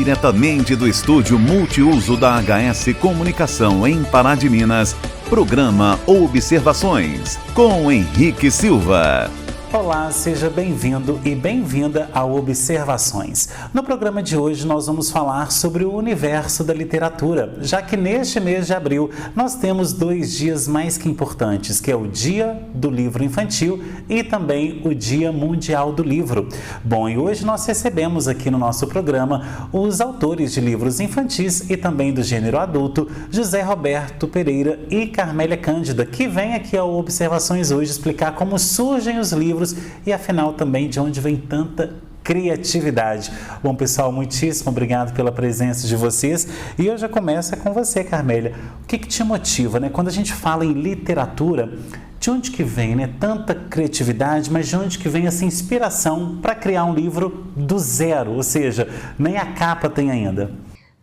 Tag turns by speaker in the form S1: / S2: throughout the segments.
S1: Diretamente do estúdio multiuso da HS Comunicação em Pará de Minas, programa Observações, com Henrique Silva.
S2: Olá, seja bem-vindo e bem-vinda ao Observações. No programa de hoje nós vamos falar sobre o universo da literatura, já que neste mês de abril nós temos 2 dias mais que importantes, que é o Dia do Livro Infantil e também o Dia Mundial do Livro. Bom, e hoje nós recebemos aqui no nosso programa os autores de livros infantis e também do gênero adulto, José Roberto Pereira e Carmélia Cândida, que vem aqui ao Observações hoje explicar como surgem os livros e afinal também de onde vem tanta criatividade. Bom, pessoal, muitíssimo obrigado pela presença de vocês e eu já começo com você, Carmélia. O que te motiva, né? Quando a gente fala em literatura, de onde que vem, né? Tanta criatividade, mas de onde que vem essa inspiração para criar um livro do zero, ou seja, nem a capa tem ainda?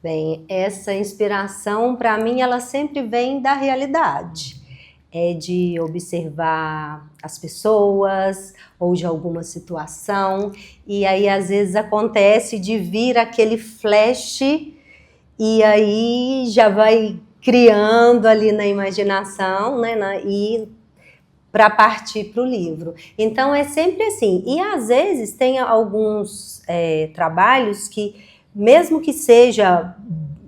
S3: Bem, essa inspiração, para mim, ela sempre vem da realidade. É de observar as pessoas ou de alguma situação, e aí às vezes acontece de vir aquele flash e aí já vai criando ali na imaginação, né, e para partir para o livro. Então é sempre assim, e às vezes tem alguns trabalhos que, mesmo que seja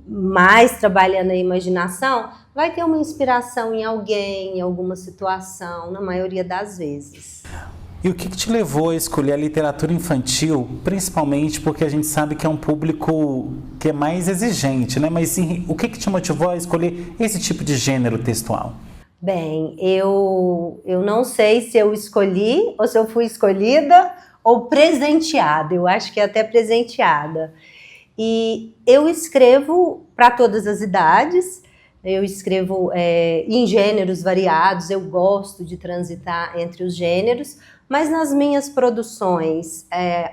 S3: mais trabalhando a imaginação, vai ter uma inspiração em alguém, em alguma situação, na maioria das vezes.
S2: E o que te levou a escolher a literatura infantil, principalmente porque a gente sabe que é um público que é mais exigente, né? Mas sim, o que te motivou a escolher esse tipo de gênero textual?
S3: Bem, eu não sei se eu escolhi, ou se eu fui escolhida, ou presenteada. Eu acho que é até presenteada. E eu escrevo para todas as idades. Eu escrevo em gêneros variados, eu gosto de transitar entre os gêneros, mas nas minhas produções,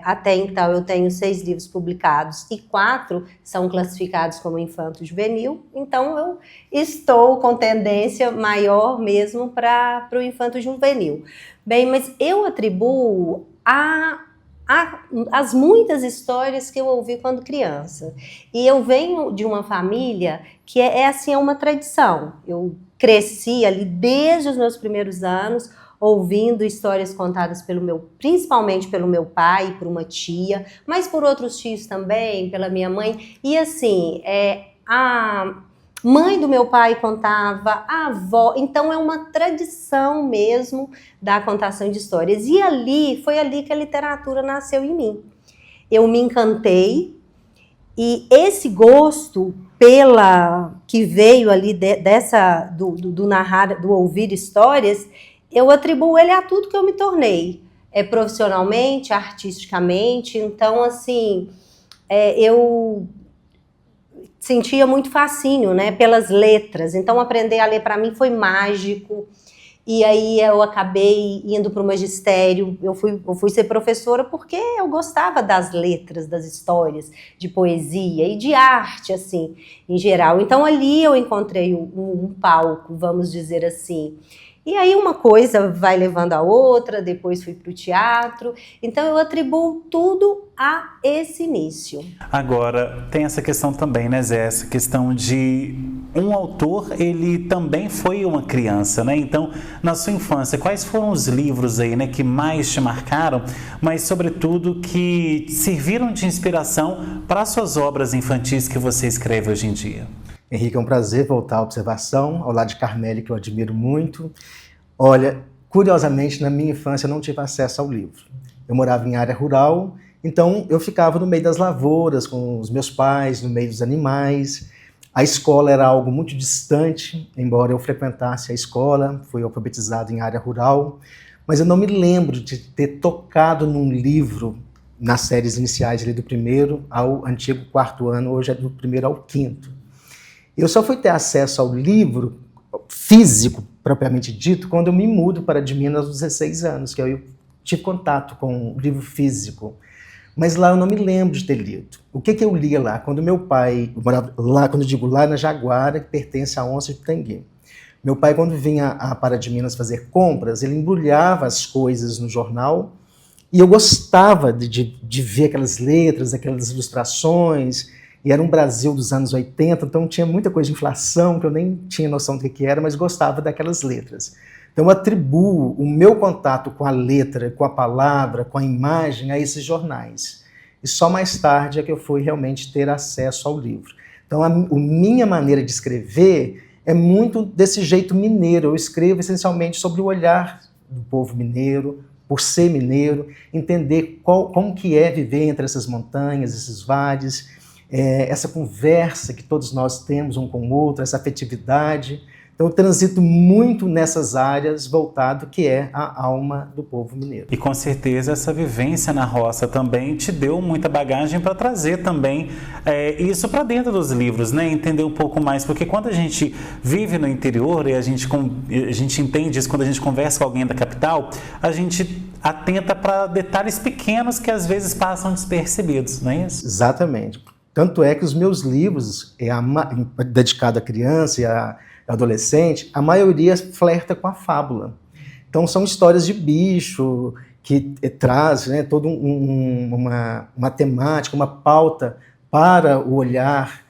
S3: até então, eu tenho 6 livros publicados e 4 são classificados como infanto-juvenil, então eu estou com tendência maior mesmo para o infanto-juvenil. Bem, mas eu atribuo as muitas histórias que eu ouvi quando criança. E eu venho de uma família que assim, é uma tradição. Eu cresci ali desde os meus primeiros anos, ouvindo histórias contadas principalmente pelo meu pai e por uma tia, mas por outros tios também, pela minha mãe. E assim, a mãe do meu pai contava, a avó, então é uma tradição mesmo da contação de histórias. E foi ali que a literatura nasceu em mim. Eu me encantei e esse gosto que veio ali do narrar, do ouvir histórias, eu atribuo ele a tudo que eu me tornei, profissionalmente, artisticamente. Então, assim, eu sentia muito fascínio, né, pelas letras. Então, aprender a ler para mim foi mágico. E aí eu acabei indo para o magistério. Eu fui ser professora porque eu gostava das letras, das histórias, de poesia e de arte, assim, em geral. Então, ali eu encontrei um palco, vamos dizer assim. E aí uma coisa vai levando a outra, depois fui para o teatro. Então eu atribuo tudo a esse início.
S2: Agora, tem essa questão também, né, Zé? Essa questão de um autor, ele também foi uma criança, né? Então, na sua infância, quais foram os livros aí, né, que mais te marcaram, mas sobretudo que serviram de inspiração para as suas obras infantis que você escreve hoje em dia?
S4: Henrique, é um prazer voltar à observação, ao lado de Carmélia, que eu admiro muito. Olha, curiosamente, na minha infância eu não tive acesso ao livro. Eu morava em área rural, então eu ficava no meio das lavouras, com os meus pais, no meio dos animais. A escola era algo muito distante, embora eu frequentasse a escola, fui alfabetizado em área rural, mas eu não me lembro de ter tocado num livro nas séries iniciais ali do 1º ao antigo 4º ano, hoje é do 1º ao 5º. Eu só fui ter acesso ao livro físico, propriamente dito, quando eu me mudo para de Minas aos 16 anos, que eu tive contato com o livro físico. Mas lá eu não me lembro de ter lido. O que eu lia lá? Quando meu pai, eu morava lá, quando eu digo lá, na Jaguara, que pertence à Onça de Pitangui. Meu pai, quando vinha a Pará de Minas fazer compras, ele embrulhava as coisas no jornal e eu gostava de ver aquelas letras, aquelas ilustrações. e era um Brasil dos anos 80, então tinha muita coisa de inflação, que eu nem tinha noção do que era, mas gostava daquelas letras. Então eu atribuo o meu contato com a letra, com a palavra, com a imagem a esses jornais. E só mais tarde é que eu fui realmente ter acesso ao livro. Então a minha maneira de escrever é muito desse jeito mineiro. Eu escrevo essencialmente sobre o olhar do povo mineiro, por ser mineiro, entender como que é viver entre essas montanhas, esses vales, essa conversa que todos nós temos um com o outro, essa afetividade. Então eu transito muito nessas áreas voltado que é a alma do povo mineiro.
S2: E com certeza essa vivência na roça também te deu muita bagagem para trazer também isso para dentro dos livros, né? Entender um pouco mais, porque quando a gente vive no interior e a gente entende isso quando a gente conversa com alguém da capital, a gente atenta para detalhes pequenos que às vezes passam despercebidos, não é isso?
S4: Exatamente. Tanto é que os meus livros, dedicados à criança e a adolescente, a maioria flerta com a fábula. Então são histórias de bicho que traz, né, toda uma temática, uma pauta para o olhar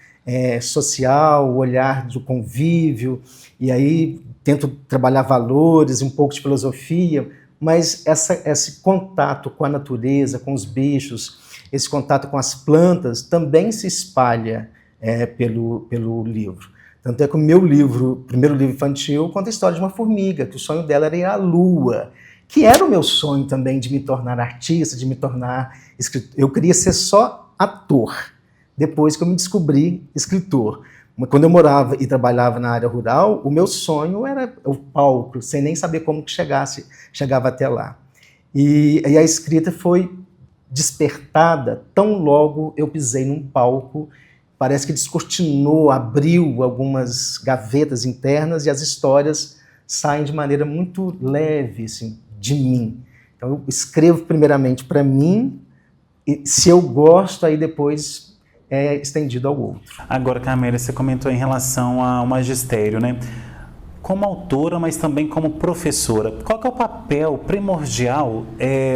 S4: social, o olhar do convívio, e aí tento trabalhar valores, um pouco de filosofia, mas esse contato com a natureza, com os bichos, esse contato com as plantas também se espalha pelo livro. Tanto é que o meu primeiro livro infantil, conta a história de uma formiga, que o sonho dela era ir à lua, que era o meu sonho também de me tornar artista, de me tornar escritor. Eu queria ser só ator, depois que eu me descobri escritor. Quando eu morava e trabalhava na área rural, o meu sonho era o palco, sem nem saber como que chegava até lá. E a escrita foi despertada tão logo eu pisei num palco. Parece que descortinou, abriu algumas gavetas internas e as histórias saem de maneira muito leve, assim, de mim. Então eu escrevo primeiramente para mim, e se eu gosto, aí depois é estendido ao outro.
S2: Agora, Carmélia, você comentou em relação ao magistério, né? Como autora, mas também como professora, qual que é o papel primordial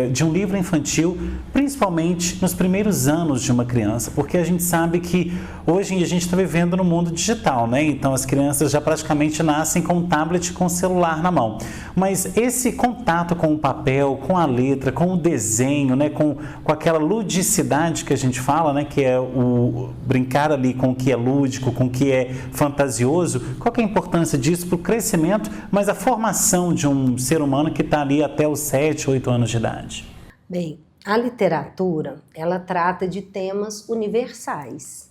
S2: de um livro infantil, principalmente nos primeiros anos de uma criança? Porque a gente sabe que hoje a gente está vivendo no mundo digital, né? Então as crianças já praticamente nascem com um tablet, com o celular na mão. Mas esse contato com o papel, com a letra, com o desenho, né? com aquela ludicidade que a gente fala, né? Que é o brincar ali com o que é lúdico, com o que é fantasioso, qual que é a importância disso para o crescimento, mas a formação de um ser humano que está ali até os 7, 8 anos de idade?
S3: Bem, a literatura, ela trata de temas universais.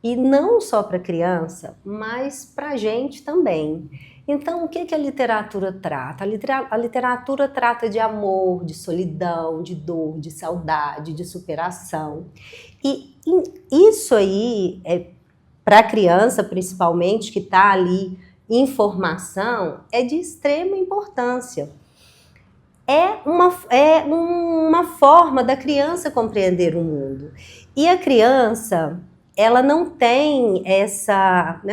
S3: E não só para criança, mas para a gente também. Então, o que a literatura trata? A literatura trata de amor, de solidão, de dor, de saudade, de superação. E isso aí, para a criança principalmente, que está ali em formação, é de extrema importância. É uma forma da criança compreender o mundo. E a criança, ela não tem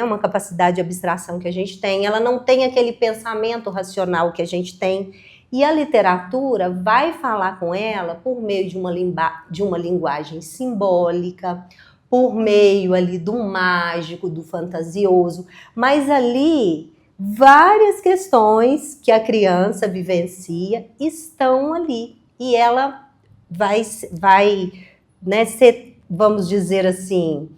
S3: uma capacidade de abstração que a gente tem, ela não tem aquele pensamento racional que a gente tem, e a literatura vai falar com ela por meio de uma linguagem simbólica, por meio ali do mágico, do fantasioso, mas ali várias questões que a criança vivencia estão ali, e ela vai ser, vamos dizer assim,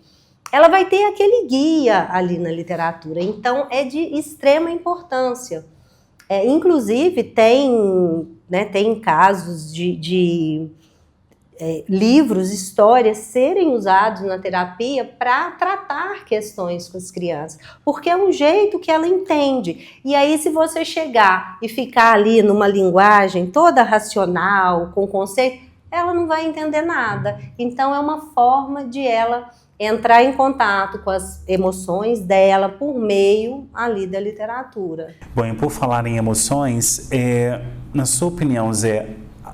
S3: ela vai ter aquele guia ali na literatura, então é de extrema importância. Inclusive tem casos de livros, histórias serem usados na terapia para tratar questões com as crianças, porque é um jeito que ela entende. E aí, se você chegar e ficar ali numa linguagem toda racional, com conceito, ela não vai entender nada. Então, é uma forma de ela entrar em contato com as emoções dela por meio ali da literatura.
S2: Bom, e por falar em emoções, na sua opinião, Zé,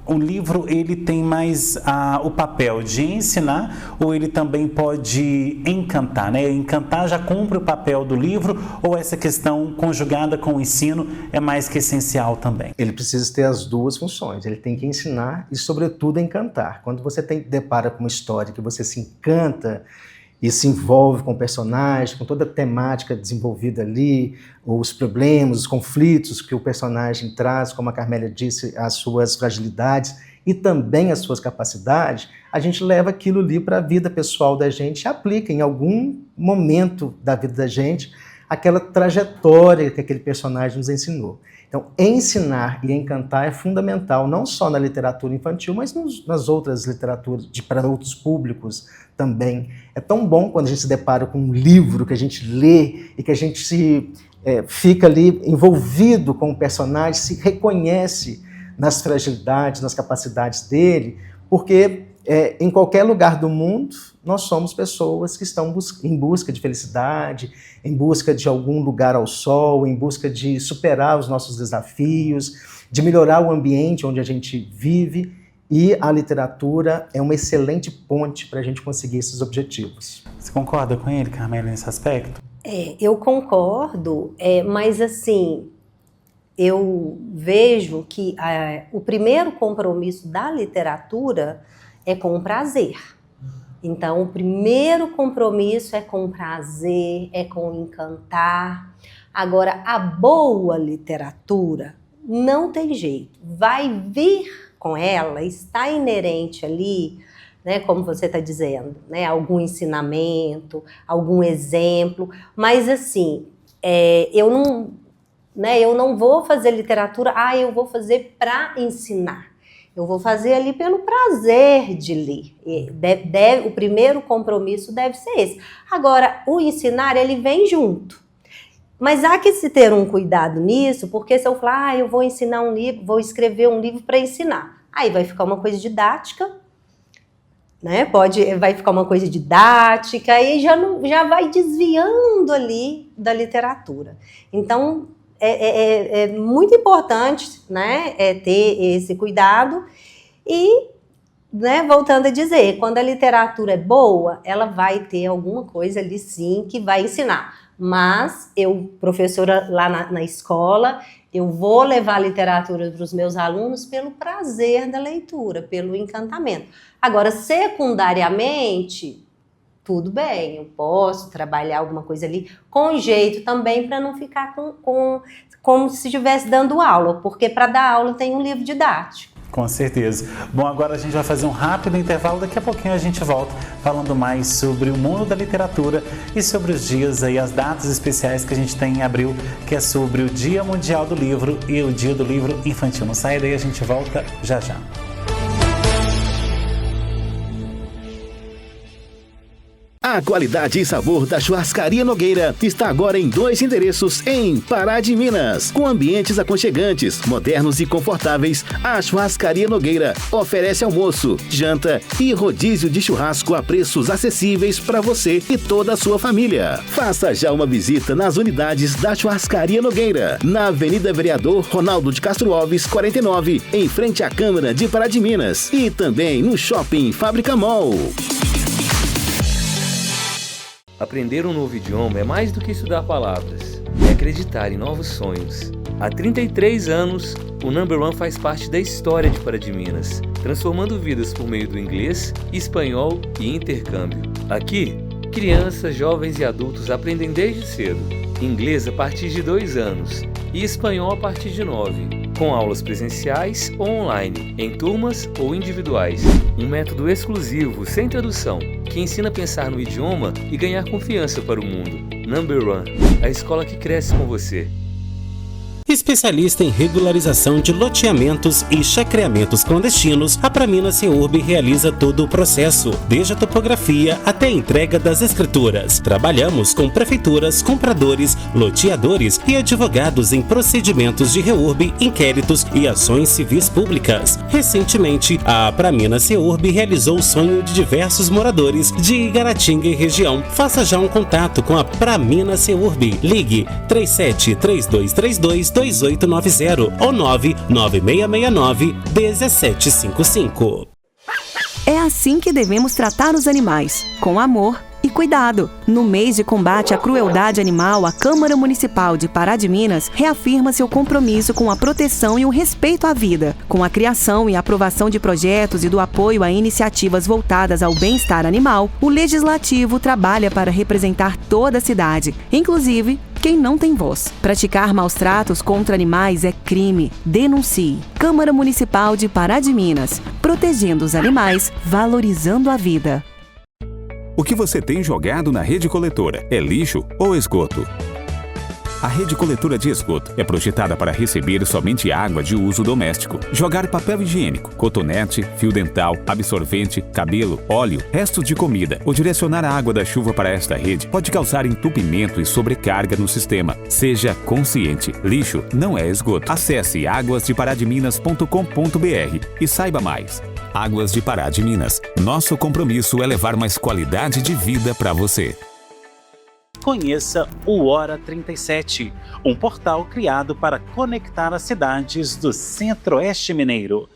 S2: o livro ele tem mais o papel de ensinar ou ele também pode encantar, né? Encantar já cumpre o papel do livro ou essa questão conjugada com o ensino é mais que essencial também?
S4: Ele precisa ter as duas funções, ele tem que ensinar e, sobretudo, encantar. Quando você depara com uma história que você se encanta e se envolve com o personagem, com toda a temática desenvolvida ali, os problemas, os conflitos que o personagem traz, como a Carmélia disse, as suas fragilidades e também as suas capacidades, a gente leva aquilo ali para a vida pessoal da gente e aplica em algum momento da vida da gente aquela trajetória que aquele personagem nos ensinou. Então, ensinar e encantar é fundamental, não só na literatura infantil, mas nas outras literaturas, para outros públicos também. É tão bom quando a gente se depara com um livro que a gente lê e que a gente fica ali envolvido com o personagem, se reconhece nas fragilidades, nas capacidades dele, porque em qualquer lugar do mundo nós somos pessoas que estão em busca de felicidade, em busca de algum lugar ao sol, em busca de superar os nossos desafios, de melhorar o ambiente onde a gente vive, e a literatura é uma excelente ponte para a gente conseguir esses objetivos.
S2: Você concorda com ele, Carmélia, nesse aspecto?
S3: Eu concordo, mas assim, eu vejo que o primeiro compromisso da literatura é com o prazer. Então, o primeiro compromisso é com o prazer, é com o encantar. Agora, a boa literatura não tem jeito. Vai vir com ela, está inerente ali, né, como você está dizendo, né, algum ensinamento, algum exemplo. Mas, assim, eu não vou fazer literatura, eu vou fazer para ensinar. Eu vou fazer ali pelo prazer de ler. O primeiro compromisso deve ser esse. Agora, o ensinar, ele vem junto. Mas há que se ter um cuidado nisso, porque se eu falar, eu vou ensinar um livro, vou escrever um livro para ensinar, aí vai ficar uma coisa didática, né? Vai ficar uma coisa didática, aí já vai desviando ali da literatura. Então, é muito importante, né, ter esse cuidado e, né, voltando a dizer, quando a literatura é boa, ela vai ter alguma coisa ali sim que vai ensinar. Mas eu, professora lá na escola, eu vou levar a literatura para os meus alunos pelo prazer da leitura, pelo encantamento. Agora, secundariamente, tudo bem, eu posso trabalhar alguma coisa ali com jeito também para não ficar como se estivesse dando aula, porque para dar aula tem um livro didático.
S2: Com certeza. Bom, agora a gente vai fazer um rápido intervalo, daqui a pouquinho a gente volta falando mais sobre o mundo da literatura e sobre os dias aí, as datas especiais que a gente tem em abril, que é sobre o Dia Mundial do Livro e o Dia do Livro Infantil. Não sai daí, a gente volta já já.
S5: A qualidade e sabor da Churrascaria Nogueira está agora em 2 endereços em Pará de Minas. Com ambientes aconchegantes, modernos e confortáveis, a Churrascaria Nogueira oferece almoço, janta e rodízio de churrasco a preços acessíveis para você e toda a sua família. Faça já uma visita nas unidades da Churrascaria Nogueira, na Avenida Vereador Ronaldo de Castro Alves, 49, em frente à Câmara de Pará de Minas, e também no Shopping Fábrica Mall.
S6: Aprender um novo idioma é mais do que estudar palavras, é acreditar em novos sonhos. Há 33 anos, o Number One faz parte da história de Pará de Minas, transformando vidas por meio do inglês, espanhol e intercâmbio. Aqui, crianças, jovens e adultos aprendem desde cedo, inglês a partir de 2 anos e espanhol a partir de 9, com aulas presenciais ou online, em turmas ou individuais. Um método exclusivo, sem tradução, que ensina a pensar no idioma e ganhar confiança para o mundo. Number One, a escola que cresce com você.
S7: Especialista em regularização de loteamentos e chacreamentos clandestinos, a Praminas CEURB realiza todo o processo, desde a topografia até a entrega das escrituras. Trabalhamos com prefeituras, compradores, loteadores e advogados em procedimentos de REURB, inquéritos e ações civis públicas. Recentemente, a Praminas CEURB realizou o sonho de diversos moradores de Igaratinga e região. Faça já um contato com a Praminas CEURB. Ligue 373232 2890 ou 99669-1755.
S8: É assim que devemos tratar os animais, com amor, E cuidado! No mês de combate à crueldade animal, a Câmara Municipal de Pará de Minas reafirma seu compromisso com a proteção e o respeito à vida. Com a criação e aprovação de projetos e do apoio a iniciativas voltadas ao bem-estar animal, o Legislativo trabalha para representar toda a cidade, inclusive quem não tem voz. Praticar maus tratos contra animais é crime. Denuncie. Câmara Municipal de Pará de Minas. Protegendo os animais, valorizando a vida.
S9: O que você tem jogado na rede coletora é lixo ou esgoto? A rede coletora de esgoto é projetada para receber somente água de uso doméstico. Jogar papel higiênico, cotonete, fio dental, absorvente, cabelo, óleo, restos de comida ou direcionar a água da chuva para esta rede pode causar entupimento e sobrecarga no sistema. Seja consciente, lixo não é esgoto. Acesse aguasdeparadiminas.com.br e saiba mais. Águas de Pará de Minas. Nosso compromisso é levar mais qualidade de vida para você.
S2: Conheça o Hora 37, um portal criado para conectar as cidades do Centro-Oeste Mineiro.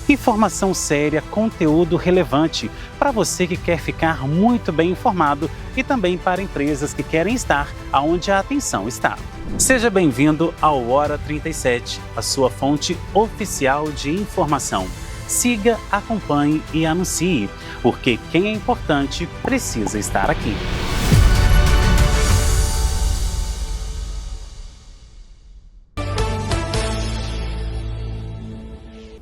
S2: Informação séria, conteúdo relevante para você que quer ficar muito bem informado e também para empresas que querem estar onde a atenção está. Seja bem-vindo ao Hora 37, a sua fonte oficial de informação. Siga, acompanhe e anuncie, porque quem é importante precisa estar aqui.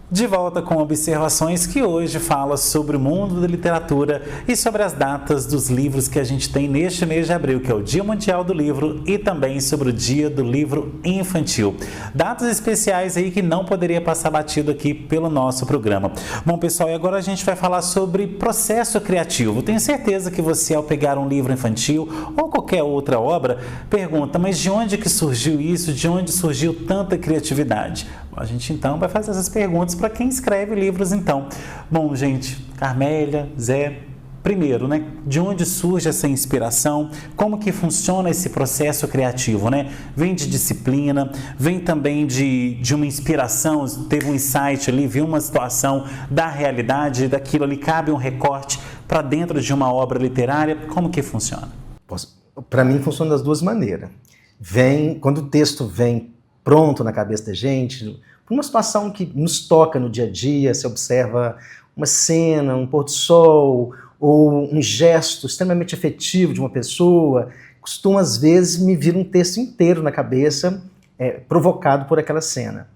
S2: De volta com observações que hoje fala sobre o mundo da literatura e sobre as datas dos livros que a gente tem neste mês de abril, que é o Dia Mundial do Livro, e também sobre o Dia do Livro Infantil. Datas especiais aí que não poderia passar batido aqui pelo nosso programa. Bom, pessoal, e agora a gente vai falar sobre processo criativo. Tenho certeza que você, ao pegar um livro infantil ou qualquer outra obra, pergunta, mas de onde que surgiu isso? De onde surgiu tanta criatividade? A gente então vai fazer essas perguntas para quem escreve livros então. Bom, gente, Carmélia, Zé, primeiro, né? De onde surge essa inspiração? Como que funciona esse processo criativo, né? Vem de disciplina, vem também de uma inspiração, teve um insight ali, viu uma situação da realidade, daquilo ali, cabe um recorte para dentro de uma obra literária. Como que funciona?
S4: Para mim funciona das duas maneiras. Quando o texto vem pronto na cabeça da gente, uma situação que nos toca no dia a dia, você observa uma cena, um pôr do sol, ou um gesto extremamente afetivo de uma pessoa, costuma às vezes me vir um texto inteiro na cabeça, provocado por aquela cena.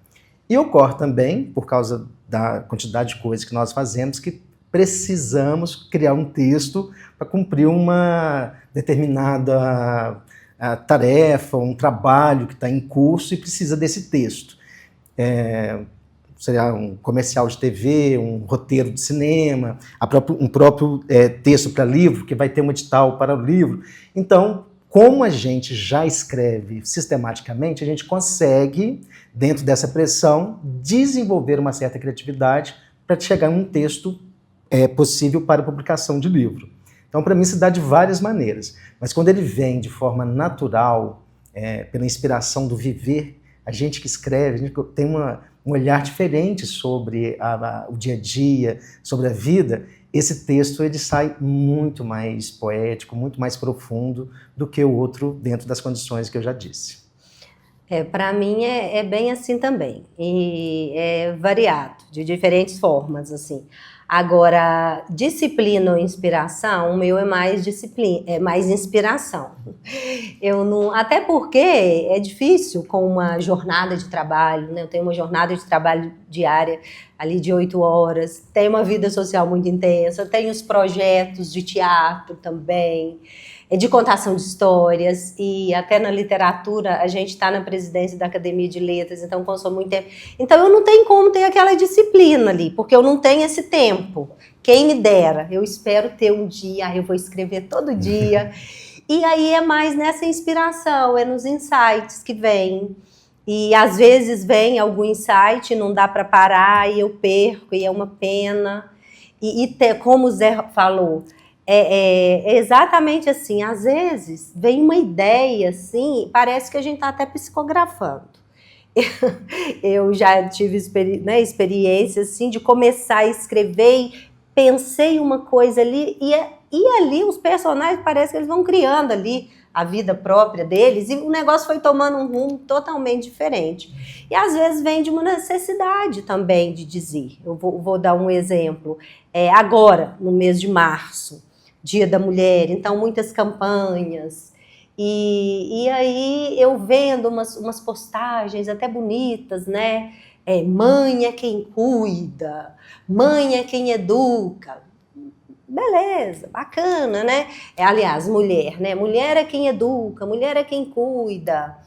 S4: E ocorre também, por causa da quantidade de coisas que nós fazemos, que precisamos criar um texto para cumprir uma determinada tarefa, um trabalho que está em curso e precisa desse texto. Seria um comercial de TV, um roteiro de cinema, um próprio texto para livro, que vai ter um edital para o livro. Então, como a gente já escreve sistematicamente, a gente consegue, dentro dessa pressão, desenvolver uma certa criatividade para chegar a um texto possível para publicação de livro. Então, para mim, se dá de várias maneiras. Mas quando ele vem de forma natural, pela inspiração do viver, a gente que escreve, a gente tem um olhar diferente sobre o dia a dia, sobre a vida, esse texto ele sai muito mais poético, muito mais profundo do que o outro dentro das condições que eu já disse.
S3: Para mim é bem assim também, e é variado, de diferentes formas, assim. Agora, disciplina ou inspiração, o meu é mais disciplina, é mais inspiração. Eu não, até porque é difícil com uma jornada de trabalho, né? Eu tenho uma jornada de trabalho diária ali de 8 horas, tenho uma vida social muito intensa, tenho os projetos de teatro também, de contação de histórias, e até na literatura a gente está na presidência da Academia de Letras, então consome muito tempo. Então eu não tenho como ter aquela disciplina ali, porque eu não tenho esse tempo. Quem me dera, eu espero ter um dia, eu vou escrever todo dia. E aí é mais nessa inspiração, é nos insights que vem. E às vezes vem algum insight, não dá para parar, e eu perco, e é uma pena. Como o Zé falou, é exatamente assim, às vezes vem uma ideia assim, parece que a gente está até psicografando. Eu já tive experiência assim, de começar a escrever e pensei uma coisa ali, e ali os personagens parece que eles vão criando ali a vida própria deles, e o negócio foi tomando um rumo totalmente diferente. E às vezes vem de uma necessidade também de dizer. Eu vou dar um exemplo. Agora, no mês de março, Dia da Mulher, então muitas campanhas, e aí eu vendo umas postagens até bonitas, né? Mãe é quem cuida, mãe é quem educa. Beleza, bacana, né? Aliás, mulher, né? Mulher é quem educa, mulher é quem cuida.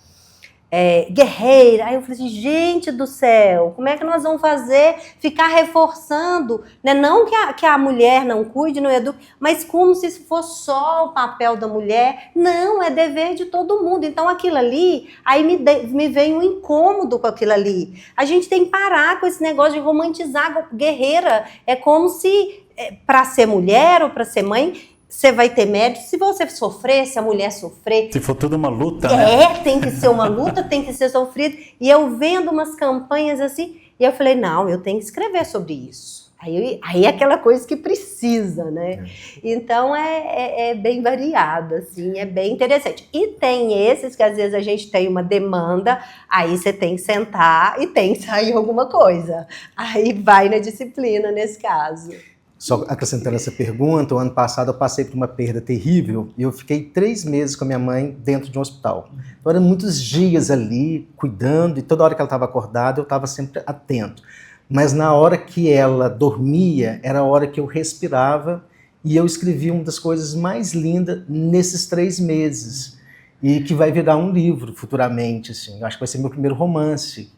S3: Guerreira. Aí eu falei assim, gente do céu, como é que nós vamos fazer? Ficar reforçando, né? Não que a mulher não cuide, não eduque, mas como se isso fosse só o papel da mulher. Não, é dever de todo mundo. Então aquilo ali, aí me vem um incômodo com aquilo ali. A gente tem que parar com esse negócio de romantizar guerreira. É como se, para ser mulher ou para ser mãe, você vai ter mérito se você sofrer, se a mulher sofrer.
S2: Se for tudo uma luta, né?
S3: Tem que ser uma luta, tem que ser sofrido. E eu vendo umas campanhas assim, e eu falei, não, eu tenho que escrever sobre isso. Aí é aquela coisa que precisa, né? Então é bem variado, assim, é bem interessante. E tem esses que às vezes a gente tem uma demanda, aí você tem que sentar e tem que sair alguma coisa. Aí vai na disciplina nesse caso.
S4: Só acrescentando essa pergunta, o ano passado eu passei por uma perda terrível e eu fiquei 3 meses com a minha mãe dentro de um hospital. Então eram muitos dias ali, cuidando, e toda hora que ela estava acordada eu estava sempre atento. Mas na hora que ela dormia, era a hora que eu respirava e eu escrevi uma das coisas mais lindas nesses 3 meses. E que vai virar um livro futuramente, assim. Eu acho que vai ser meu primeiro romance.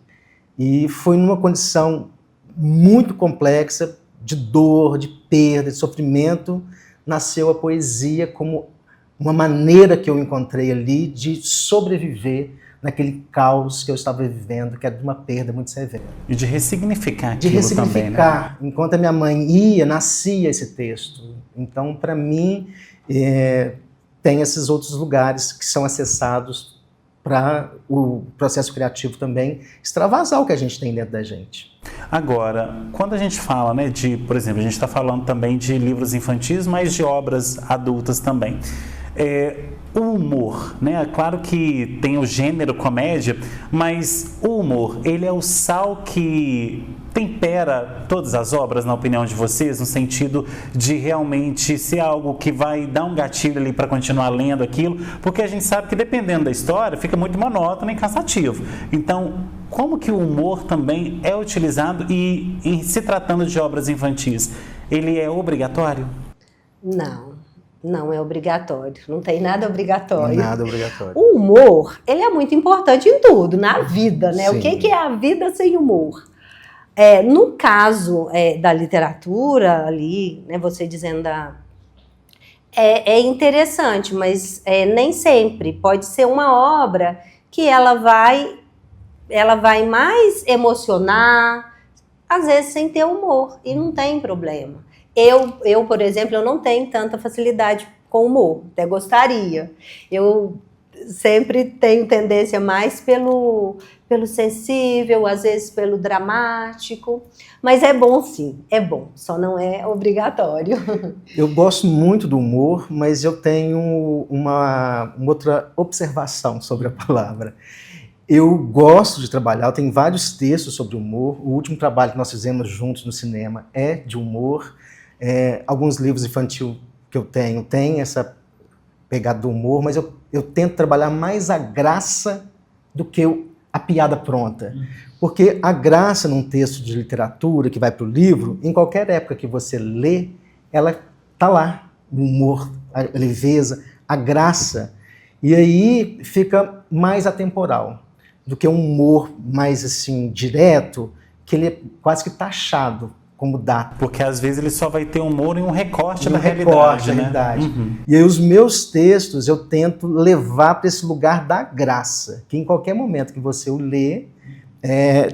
S4: E foi numa condição muito complexa, de dor, de perda, de sofrimento, nasceu a poesia como uma maneira que eu encontrei ali de sobreviver naquele caos que eu estava vivendo, que era de uma perda muito severa.
S2: E de ressignificar aquilo
S4: de ressignificar.
S2: Também, né?
S4: Enquanto a minha mãe ia, nascia esse texto. Então, para mim, tem esses outros lugares que são acessados para o processo criativo também extravasar o que a gente tem dentro da gente.
S2: Agora, quando a gente fala, né, por exemplo, a gente está falando também de livros infantis, mas de obras adultas também. O humor, né? É claro que tem o gênero comédia, mas o humor, ele é o sal que tempera todas as obras, na opinião de vocês, no sentido de realmente ser algo que vai dar um gatilho ali para continuar lendo aquilo, porque a gente sabe que dependendo da história, fica muito monótono e cansativo. Então, como que o humor também é utilizado e se tratando de obras infantis, ele é obrigatório?
S3: Não é obrigatório, não tem nada obrigatório.
S4: Nada obrigatório.
S3: O humor, ele é muito importante em tudo, na vida, né?
S4: Sim.
S3: O que é a vida sem humor? No caso da literatura ali, né, você dizendo é interessante, mas nem sempre. Pode ser uma obra que ela vai mais emocionar, às vezes sem ter humor, e não tem problema. Eu, por exemplo, eu não tenho tanta facilidade com humor, até gostaria. Eu sempre tenho tendência mais pelo sensível, às vezes pelo dramático, mas é bom sim, é bom, só não é obrigatório.
S4: Eu gosto muito do humor, mas eu tenho uma outra observação sobre a palavra. Eu gosto de trabalhar, eu tenho vários textos sobre humor, o último trabalho que nós fizemos juntos no cinema é de humor, alguns livros infantis que eu tenho tem essa pegada do humor, mas eu tento trabalhar mais a graça do que a piada pronta. Porque a graça num texto de literatura que vai para o livro, em qualquer época que você lê, ela está lá. O humor, a leveza, a graça. E aí fica mais atemporal do que um humor mais assim direto, que ele é quase que taxado como data.
S2: Porque às vezes ele só vai ter humor em um recorte da realidade, né?
S4: Uhum. E aí os meus textos eu tento levar para esse lugar da graça, que em qualquer momento que você o lê,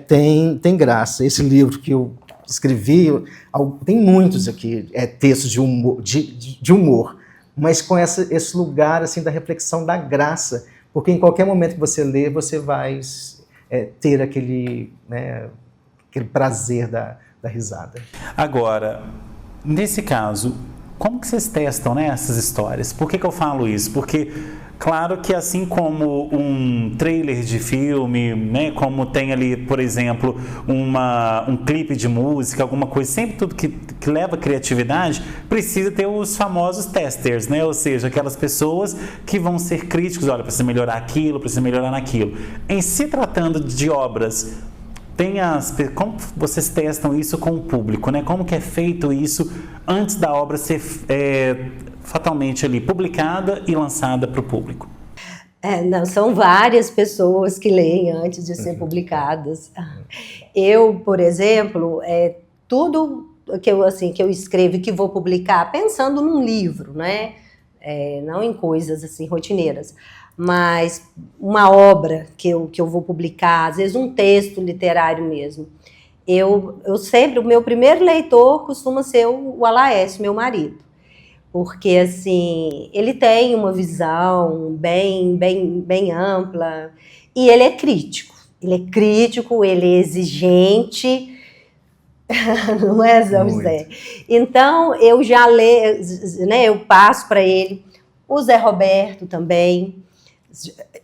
S4: tem graça. Esse livro que eu escrevi, tem muitos aqui, textos de humor, mas com esse lugar assim da reflexão da graça, porque em qualquer momento que você lê, você vai ter aquele prazer da risada.
S2: Agora, Nesse caso, como que vocês testam, né, essas histórias? Por que eu falo isso? Porque, claro que assim como um trailer de filme, né, como tem ali, por exemplo, um clipe de música, alguma coisa, sempre tudo que leva criatividade, precisa ter os famosos testers, né? Ou seja, aquelas pessoas que vão ser críticos, olha, precisa melhorar aquilo, precisa melhorar naquilo. Em se tratando de obras, como vocês testam isso com o público, né? Como que é feito isso antes da obra ser fatalmente ali publicada e lançada para o público?
S3: Não, são várias pessoas que leem antes de ser publicadas. Eu, por exemplo, tudo que eu escrevo e que vou publicar pensando num livro, né? Não em coisas assim rotineiras. Mas uma obra que eu vou publicar, às vezes um texto literário mesmo, eu sempre, o meu primeiro leitor costuma ser o Alaécio, meu marido, porque assim, ele tem uma visão bem ampla e ele é crítico, ele é exigente, não é, Zé José? Então, eu já leio, né, eu passo para ele, o Zé Roberto também.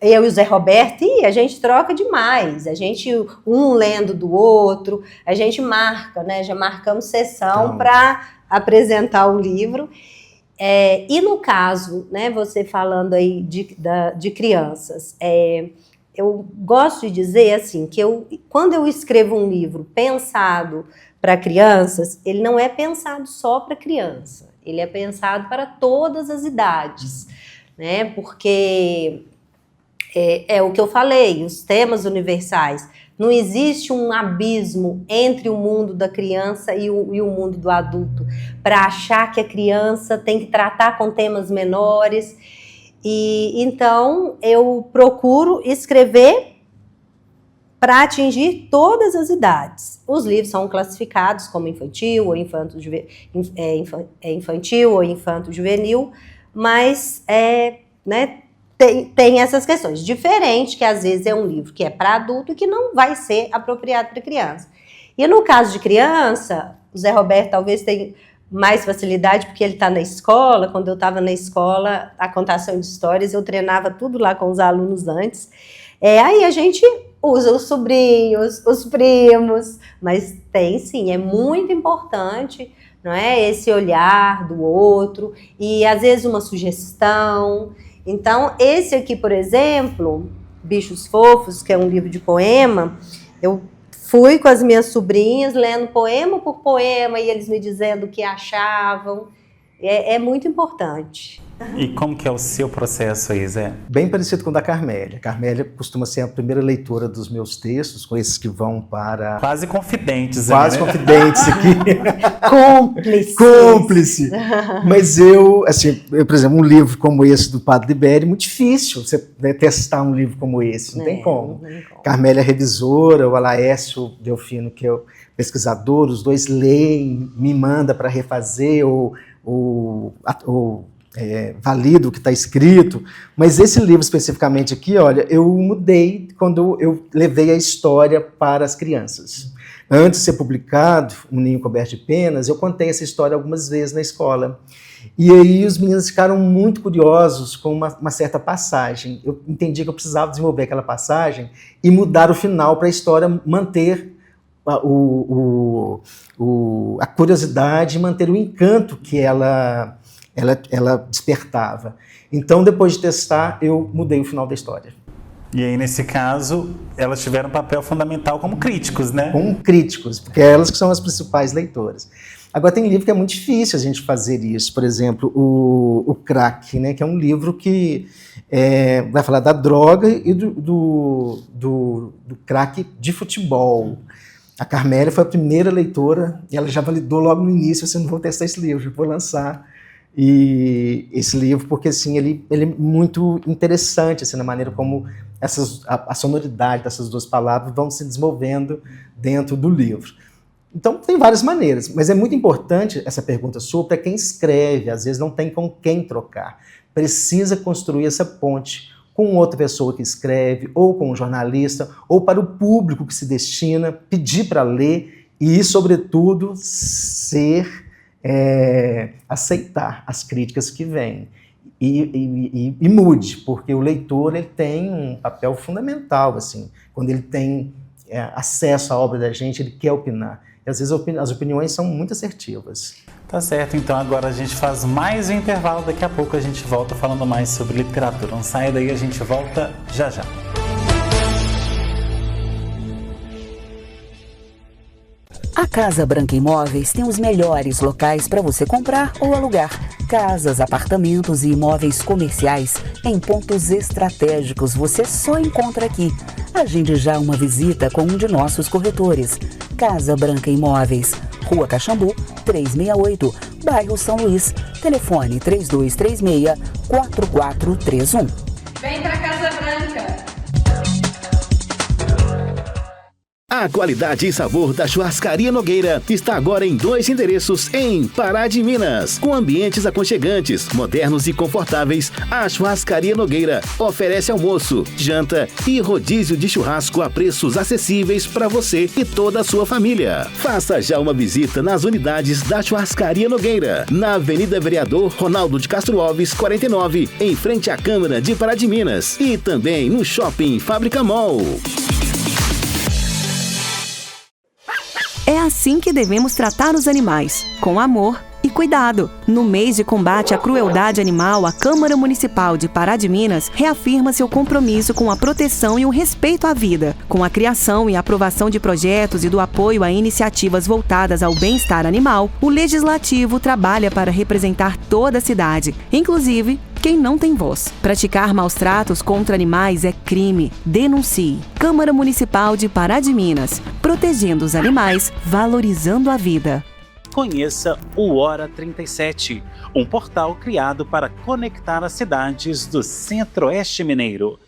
S3: Eu e o Zé Roberto, a gente troca demais, a gente um lendo do outro, a gente marca, né? Já marcamos sessão para apresentar o livro. E no caso, né, você falando aí de crianças, eu gosto de dizer assim, que quando eu escrevo um livro pensado para crianças, ele não é pensado só para criança, ele é pensado para todas as idades, né? Porque é o que eu falei, os temas universais. Não existe um abismo entre o mundo da criança e o mundo do adulto, para achar que a criança tem que tratar com temas menores. E então eu procuro escrever para atingir todas as idades. Os livros são classificados como infantil ou infantil ou infanto-juvenil, mas né, tem essas questões. Diferente que às vezes é um livro que é para adulto e que não vai ser apropriado para criança. E no caso de criança, o Zé Roberto talvez tenha mais facilidade porque ele está na escola. Quando eu estava na escola, a contação de histórias, eu treinava tudo lá com os alunos antes. Aí a gente usa os sobrinhos, os primos, mas tem sim, é muito importante, não é? Esse olhar do outro e às vezes uma sugestão. Então, esse aqui, por exemplo, Bichos Fofos, que é um livro de poema, eu fui com as minhas sobrinhas lendo poema por poema e eles me dizendo o que achavam. É muito importante.
S2: E como que é o seu processo aí, Zé?
S4: Bem parecido com o da Carmélia. A Carmélia costuma ser a primeira leitora dos meus textos, com esses que vão para...
S2: Quase confidentes.
S4: Quase, né? Confidentes aqui.
S3: Cúmplice.
S4: Mas assim, por exemplo, um livro como esse do Padre Libério, muito difícil você testar um livro como esse, não tem como. Carmélia é revisora, o Alaécio Delfino, que é o pesquisador, os dois leem, me manda para refazer ou valido o que está escrito, mas esse livro especificamente aqui, olha, eu mudei quando eu levei a história para as crianças. Antes de ser publicado, Um Ninho Coberto de Penas, eu contei essa história algumas vezes na escola. E aí os meninos ficaram muito curiosos com uma certa passagem. Eu entendi que eu precisava desenvolver aquela passagem e mudar o final para a história manter a curiosidade, manter o encanto que ela despertava. Então, depois de testar, eu mudei o final da história.
S2: E aí, nesse caso, elas tiveram um papel fundamental como críticos, né?
S4: Como críticos, porque é elas que são as principais leitoras. Agora, tem livro que é muito difícil a gente fazer isso. Por exemplo, o Crack, né, que é um livro que vai falar da droga e do crack de futebol. A Carmélia foi a primeira leitora e ela já validou logo no início, assim, não vou testar esse livro, vou lançar esse livro, porque assim, ele é muito interessante assim, na maneira como a sonoridade dessas duas palavras vão se desenvolvendo dentro do livro. Então, tem várias maneiras, mas é muito importante essa pergunta sua para quem escreve, às vezes não tem com quem trocar. Precisa construir essa ponte com outra pessoa que escreve, ou com um jornalista, ou para o público que se destina, pedir para ler e, sobretudo, ser aceitar as críticas que vêm e mude, porque o leitor ele tem um papel fundamental, assim, quando ele tem acesso à obra da gente, ele quer opinar. E às vezes as opiniões são muito assertivas.
S2: Tá certo, então agora a gente faz mais um intervalo, daqui a pouco a gente volta falando mais sobre literatura. Não saia daí, a gente volta já já.
S10: A Casa Branca Imóveis tem os melhores locais para você comprar ou alugar. Casas, apartamentos e imóveis comerciais em pontos estratégicos você só encontra aqui. Agende já uma visita com um de nossos corretores. Casa Branca Imóveis, Rua Caxambu, 368, bairro São Luís. Telefone 3236-4431.
S11: Vem pra Casa Branca!
S5: A qualidade e sabor da Churrascaria Nogueira está agora em 2 endereços em Pará de Minas. Com ambientes aconchegantes, modernos e confortáveis, a Churrascaria Nogueira oferece almoço, janta e rodízio de churrasco a preços acessíveis para você e toda a sua família. Faça já uma visita nas unidades da Churrascaria Nogueira, na Avenida Vereador Ronaldo de Castro Alves, 49, em frente à Câmara de Pará de Minas, e também no Shopping Fábrica Mall.
S8: É assim que devemos tratar os animais, com amor e cuidado. No mês de combate à crueldade animal, a Câmara Municipal de Pará de Minas reafirma seu compromisso com a proteção e o respeito à vida, com a criação e aprovação de projetos e do apoio a iniciativas voltadas ao bem-estar animal. O Legislativo trabalha para representar toda a cidade, inclusive quem não tem voz. Praticar maus-tratos contra animais é crime. Denuncie. Câmara Municipal de Pará de Minas. Protegendo os animais, valorizando a vida.
S2: Conheça o Hora 37, um portal criado para conectar as cidades do Centro-Oeste Mineiro.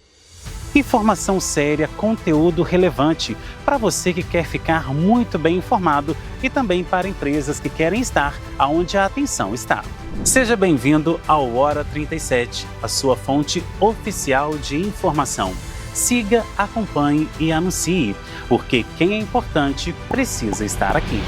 S2: Informação séria, conteúdo relevante para você que quer ficar muito bem informado e também para empresas que querem estar onde a atenção está. Seja bem-vindo ao Hora 37, a sua fonte oficial de informação. Siga, acompanhe e anuncie, porque quem é importante precisa estar aqui.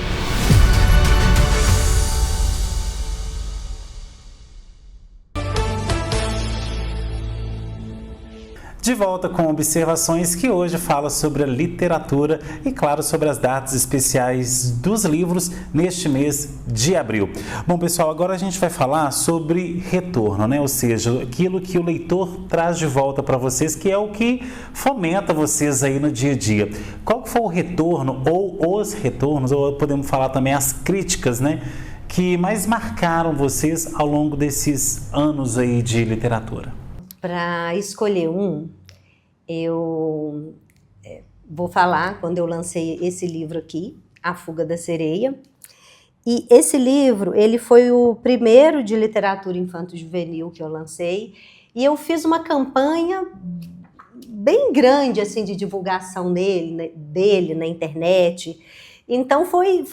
S2: De volta com observações que hoje fala sobre a literatura e, claro, sobre as datas especiais dos livros neste mês de abril. Bom, pessoal, agora a gente vai falar sobre retorno, né? Ou seja, aquilo que o leitor traz de volta para vocês, que é o que fomenta vocês aí no dia a dia. Qual foi o retorno ou os retornos, ou podemos falar também as críticas, né? Que mais marcaram vocês ao longo desses anos aí de literatura?
S3: Para escolher eu vou falar quando eu lancei esse livro aqui, A Fuga da Sereia. E esse livro, ele foi o primeiro de literatura infanto-juvenil que eu lancei. E eu fiz uma campanha bem grande assim, de divulgação dele na internet. Então foi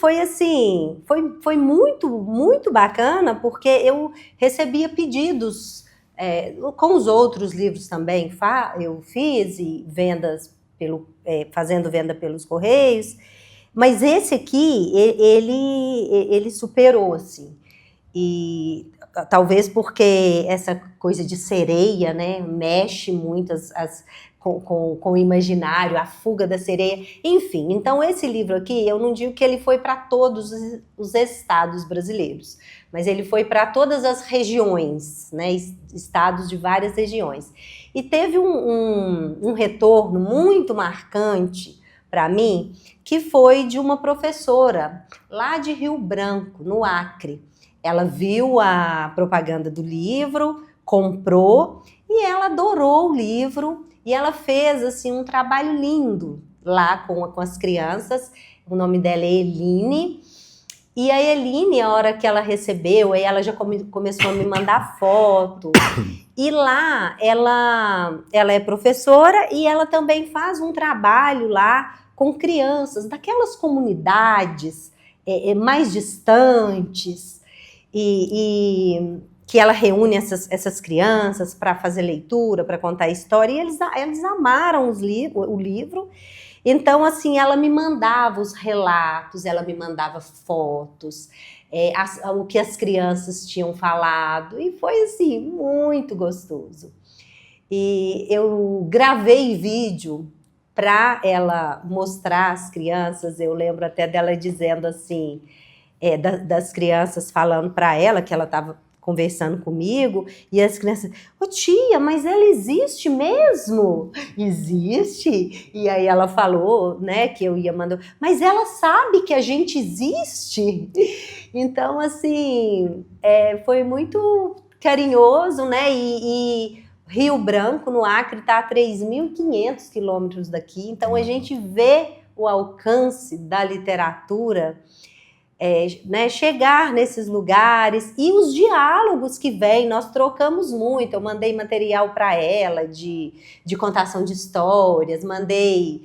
S3: muito, muito bacana, porque eu recebia pedidos. Com os outros livros também eu fiz e vendas fazendo venda pelos correios, mas esse aqui ele superou assim, e talvez porque essa coisa de sereia, né, mexe muito com o imaginário, a fuga da sereia, enfim. Então esse livro aqui, eu não digo que ele foi para todos os estados brasileiros, mas ele foi para todas as regiões, né, estados de várias regiões. E teve um retorno muito marcante para mim, que foi de uma professora lá de Rio Branco, no Acre. Ela viu a propaganda do livro, comprou e ela adorou o livro. E ela fez assim, um trabalho lindo lá com as crianças. O nome dela é Eline. E a Eline, a hora que ela recebeu, aí ela já começou a me mandar foto. E lá, ela é professora e ela também faz um trabalho lá com crianças daquelas comunidades mais distantes. E que ela reúne essas crianças para fazer leitura, para contar história, e eles amaram o livro, Então, assim, ela me mandava os relatos, ela me mandava fotos, o que as crianças tinham falado, e foi, assim, muito gostoso. E eu gravei vídeo para ela mostrar às crianças, eu lembro até dela dizendo assim, das crianças falando para ela que ela estava conversando comigo, e as crianças, ô tia, mas ela existe mesmo? Existe? E aí ela falou, né, que eu ia mandar, mas ela sabe que a gente existe? Então, assim, foi muito carinhoso, né, e Rio Branco, no Acre, está a 3.500 quilômetros daqui, então a gente vê o alcance da literatura, né, chegar nesses lugares, e os diálogos que vêm, nós trocamos muito, eu mandei material para ela de contação de histórias, mandei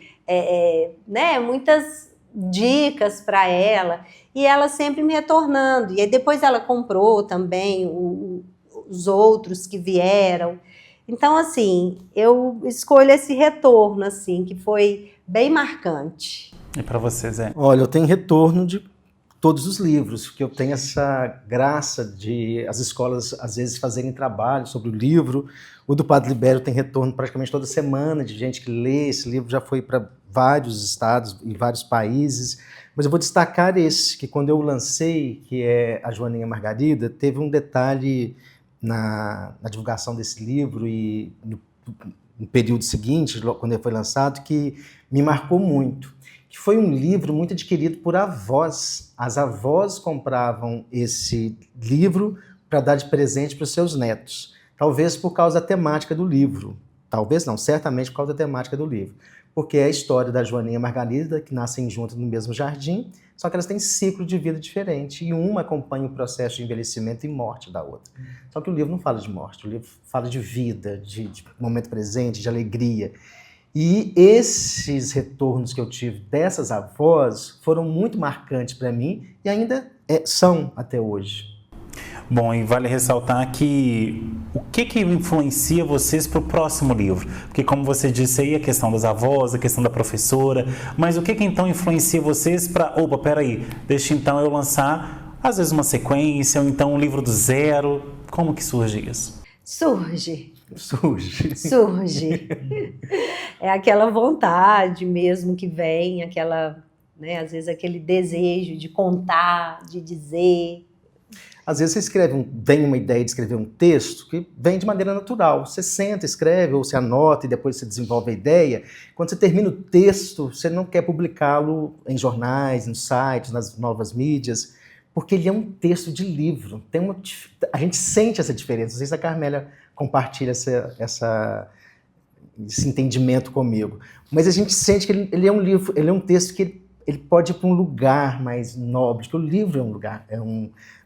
S3: né, muitas dicas para ela, e ela sempre me retornando, e aí depois ela comprou também os outros que vieram. Então, assim, eu escolho esse retorno, assim, que foi bem marcante.
S2: E para você, Zé?
S4: Olha, eu tenho retorno de todos os livros, porque eu tenho essa graça de as escolas, às vezes, fazerem trabalho sobre o livro. O do Padre Libério tem retorno praticamente toda semana, de gente que lê. Esse livro já foi para vários estados e vários países. Mas eu vou destacar esse, que quando eu lancei, que é A Joaninha Margarida, teve um detalhe na divulgação desse livro e no período seguinte, quando ele foi lançado, que me marcou muito, que foi um livro muito adquirido por avós. As avós compravam esse livro para dar de presente para os seus netos, talvez por causa da temática do livro, talvez não, certamente por causa da temática do livro, porque é a história da Joaninha e Margarida, que nascem juntas no mesmo jardim, só que elas têm ciclo de vida diferente, e uma acompanha o processo de envelhecimento e morte da outra. Só que o livro não fala de morte, o livro fala de vida, de momento presente, de alegria. E esses retornos que eu tive dessas avós foram muito marcantes para mim e ainda são até hoje.
S2: Bom, e vale ressaltar que o que influencia vocês para o próximo livro? Porque, como você disse aí, a questão das avós, a questão da professora, mas o que então influencia vocês para, opa, peraí, deixa então eu lançar, às vezes, uma sequência, ou então um livro do zero? Como que surge isso?
S3: Surge. É aquela vontade mesmo que vem, aquela, né, às vezes aquele desejo de contar, de dizer.
S4: Às vezes você vem uma ideia de escrever um texto que vem de maneira natural. Você senta, escreve, ou você anota e depois você desenvolve a ideia. Quando você termina o texto, você não quer publicá-lo em jornais, nos sites, nas novas mídias, porque ele é um texto de livro. A gente sente essa diferença. Não sei se a Carmélia compartilha esse entendimento comigo. Mas a gente sente que ele é um livro, ele é um texto que ele pode ir para um lugar mais nobre, porque o livro é um lugar,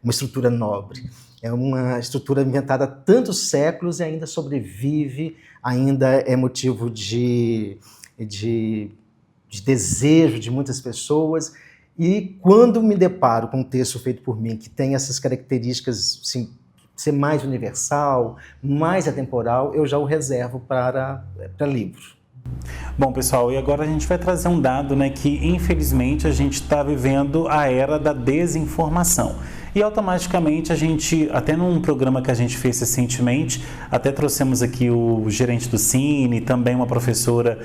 S4: uma estrutura nobre, é uma estrutura inventada há tantos séculos e ainda sobrevive, ainda é motivo de desejo de muitas pessoas. E quando me deparo com um texto feito por mim, que tem essas características, assim, ser mais universal, mais atemporal, eu já o reservo para livro.
S2: Bom, pessoal, e agora a gente vai trazer um dado, né, que infelizmente a gente está vivendo a era da desinformação. E automaticamente a gente, até num programa que a gente fez recentemente, até trouxemos aqui o gerente do Cine, também uma professora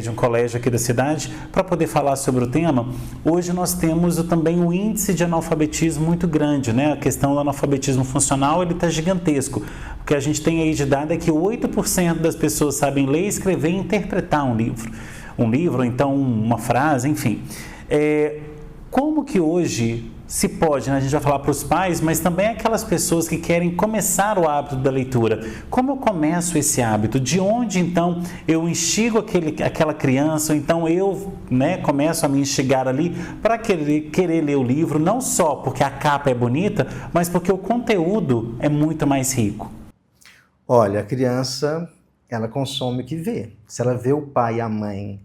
S2: de um colégio aqui da cidade, para poder falar sobre o tema. Hoje nós temos também um índice de analfabetismo muito grande, né? A questão do analfabetismo funcional, ele está gigantesco. O que a gente tem aí de dado é que 8% das pessoas sabem ler, escrever e interpretar um livro. Um livro, ou então uma frase, enfim. Como que hoje se pode, né? A gente vai falar para os pais, mas também aquelas pessoas que querem começar o hábito da leitura. Como eu começo esse hábito? De onde, então, eu instigo aquela criança, ou então eu, né, começo a me instigar ali para querer ler o livro, não só porque a capa é bonita, mas porque o conteúdo é muito mais rico?
S4: Olha, a criança, ela consome o que vê. Se ela vê o pai e a mãe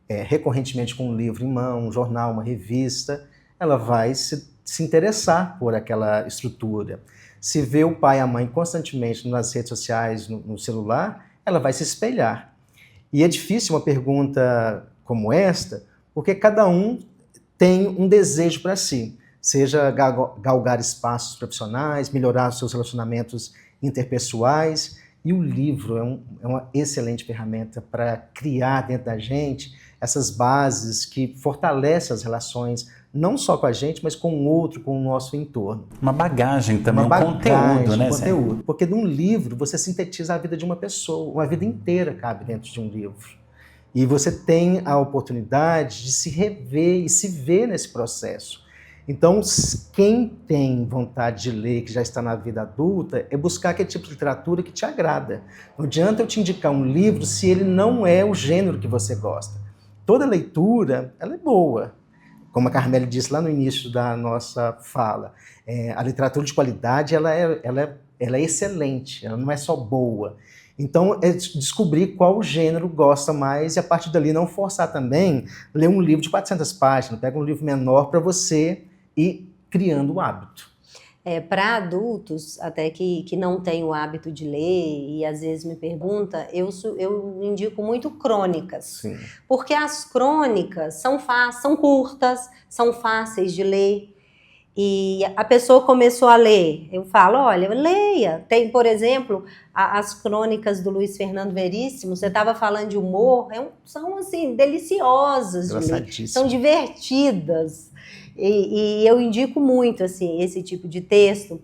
S4: recorrentemente com um livro em mão, um jornal, uma revista, ela vai se interessar por aquela estrutura. Se vê o pai e a mãe constantemente nas redes sociais, no celular, ela vai se espelhar. E é difícil uma pergunta como esta, porque cada um tem um desejo para si, seja galgar espaços profissionais, melhorar os seus relacionamentos interpessoais, e o livro é uma excelente ferramenta para criar dentro da gente essas bases que fortalecem as relações, não só com a gente, mas com o outro, com o nosso entorno.
S2: Uma bagagem também, conteúdo, né?
S4: Conteúdo. Porque num livro você sintetiza a vida de uma pessoa, uma vida inteira cabe dentro de um livro. E você tem a oportunidade de se rever e se ver nesse processo. Então, quem tem vontade de ler, que já está na vida adulta, é buscar aquele tipo de literatura que te agrada. Não adianta eu te indicar um livro se ele não é o gênero que você gosta. Toda leitura, ela é boa. Como a Carmele disse lá no início da nossa fala, a literatura de qualidade ela é excelente, ela não é só boa. Então, é descobrir qual gênero gosta mais e, a partir dali, não forçar também ler um livro de 400 páginas. Pega um livro menor para você ir criando o hábito.
S3: Para adultos, até que não têm o hábito de ler e às vezes me pergunta, eu indico muito crônicas.
S4: Sim.
S3: Porque as crônicas são curtas, são fáceis de ler. E a pessoa começou a ler, eu falo, olha, leia. Tem, por exemplo, as crônicas do Luiz Fernando Veríssimo, você estava falando de humor, são assim, deliciosas de ler, são divertidas. E eu indico muito assim, esse tipo de texto.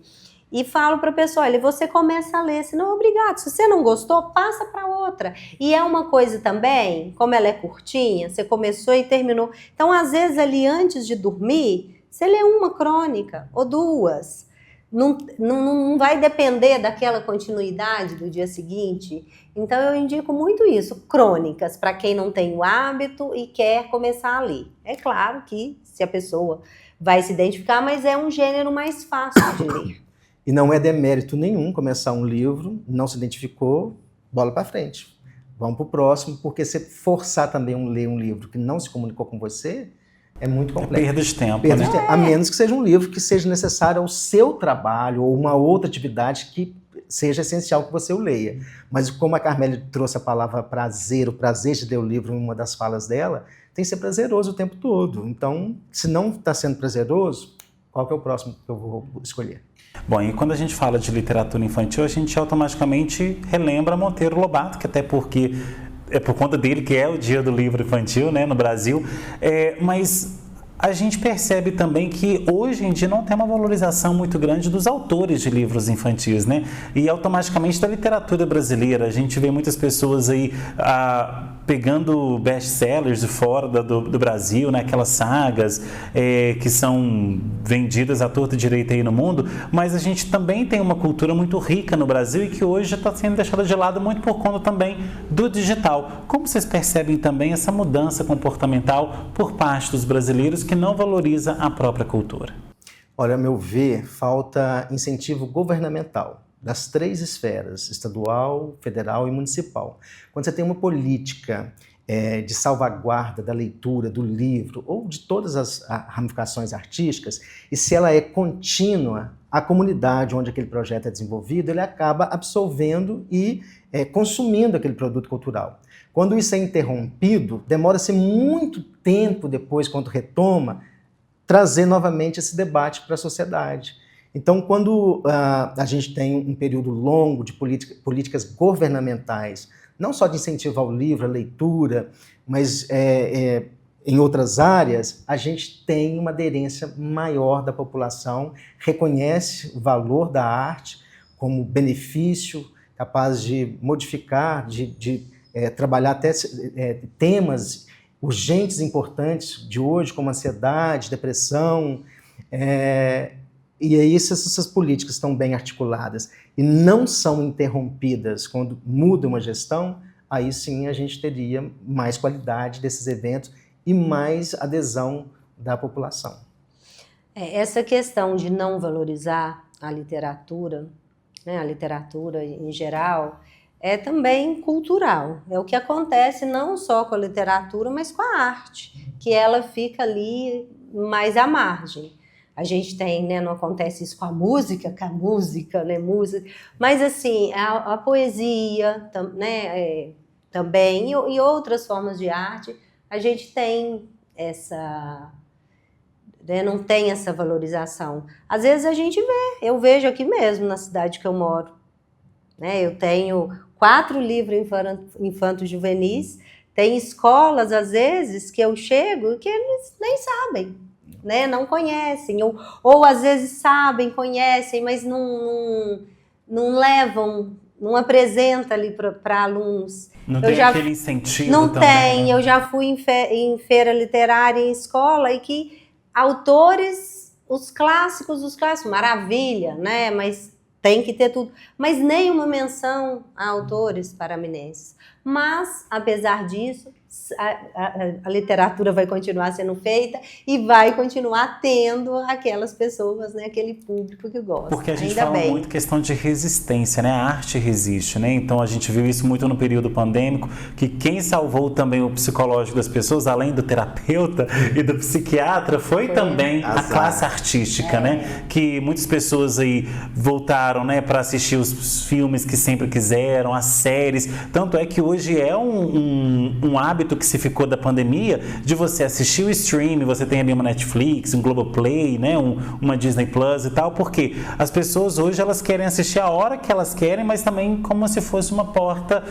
S3: E falo para a pessoa, olha, você começa a ler, senão obrigado, se você não gostou, passa para outra. E é uma coisa também, como ela é curtinha, você começou e terminou. Então, às vezes, ali antes de dormir, você lê uma crônica ou duas, não vai depender daquela continuidade do dia seguinte. Então eu indico muito isso, crônicas, para quem não tem o hábito e quer começar a ler. É claro que se a pessoa vai se identificar, mas é um gênero mais fácil de ler.
S4: E não é demérito nenhum começar um livro, não se identificou, bola para frente. Vamos para o próximo, porque se forçar também ler um livro que não se comunicou com você, é muito complexo.
S2: Perda de tempo,
S4: perda
S2: né?
S4: de tempo. A menos que seja um livro que seja necessário ao seu trabalho ou uma outra atividade que seja essencial que você o leia. Mas como a Carmele trouxe a palavra prazer, o prazer de ler o livro em uma das falas dela, tem que ser prazeroso o tempo todo. Então, se não está sendo prazeroso, qual que é o próximo que eu vou escolher?
S2: Bom, e quando a gente fala de literatura infantil, a gente automaticamente relembra Monteiro Lobato, que até porque é por conta dele que é o Dia do Livro Infantil, né, no Brasil, mas a gente percebe também que hoje em dia não tem uma valorização muito grande dos autores de livros infantis, né, e automaticamente da literatura brasileira. A gente vê muitas pessoas aí pegando best-sellers de fora do Brasil, né, aquelas sagas que são vendidas à torta e direita aí no mundo, mas a gente também tem uma cultura muito rica no Brasil e que hoje está sendo deixada de lado muito por conta também do digital. Como vocês percebem também essa mudança comportamental por parte dos brasileiros que não valoriza a própria cultura?
S4: Olha, a meu ver, falta incentivo governamental das três esferas, estadual, federal e municipal. Quando você tem uma política de salvaguarda da leitura, do livro, ou de todas as ramificações artísticas, e se ela é contínua, a comunidade onde aquele projeto é desenvolvido, ele acaba absorvendo e consumindo aquele produto cultural. Quando isso é interrompido, demora-se muito tempo depois, quando retoma, trazer novamente esse debate para a sociedade. Então, quando a gente tem um período longo de políticas governamentais, não só de incentivo ao livro, à leitura, mas em outras áreas, a gente tem uma aderência maior da população, reconhece o valor da arte como benefício, capaz de modificar, de trabalhar até temas urgentes, importantes de hoje, como ansiedade, depressão. E aí, se essas políticas estão bem articuladas e não são interrompidas quando muda uma gestão, aí sim a gente teria mais qualidade desses eventos e mais adesão da população.
S3: Essa questão de não valorizar a literatura, né, a literatura em geral, é também cultural. É o que acontece não só com a literatura, mas com a arte, que ela fica ali mais à margem. A gente tem, né, não acontece isso com a música, né, música, mas assim, a poesia, né, também, e outras formas de arte a gente tem essa... Né, não tem essa valorização. Às vezes a gente vê, eu vejo aqui mesmo na cidade que eu moro. Né, eu tenho 4 livros infanto-juvenis, tem escolas, às vezes, que eu chego e que eles nem sabem, né, não conhecem, ou às vezes sabem, conhecem, mas não levam, não apresentam ali para alunos.
S2: Não tem aquele incentivo
S3: não
S2: também.
S3: Tem,
S2: né?
S3: Eu já fui em feira literária, em escola, e que autores, os clássicos, maravilha, né? Mas tem que ter tudo. Mas nenhuma menção a autores paraminenses. Mas, apesar disso, a literatura vai continuar sendo feita e vai continuar tendo aquelas pessoas, né, aquele público que gosta.
S2: Porque a gente fala muito questão de resistência, né? A arte resiste, né? Então a gente viu isso muito no período pandêmico, que quem salvou também o psicológico das pessoas, além do terapeuta e do psiquiatra, foi também a classe artística, né? Que muitas pessoas aí voltaram, né, para assistir os filmes que sempre quiseram, as séries. Tanto é que hoje é um hábito que se ficou da pandemia, de você assistir o stream, você tem ali uma Netflix, um Globoplay, né, uma Disney Plus e tal, porque as pessoas hoje elas querem assistir a hora que elas querem, mas também como se fosse uma porta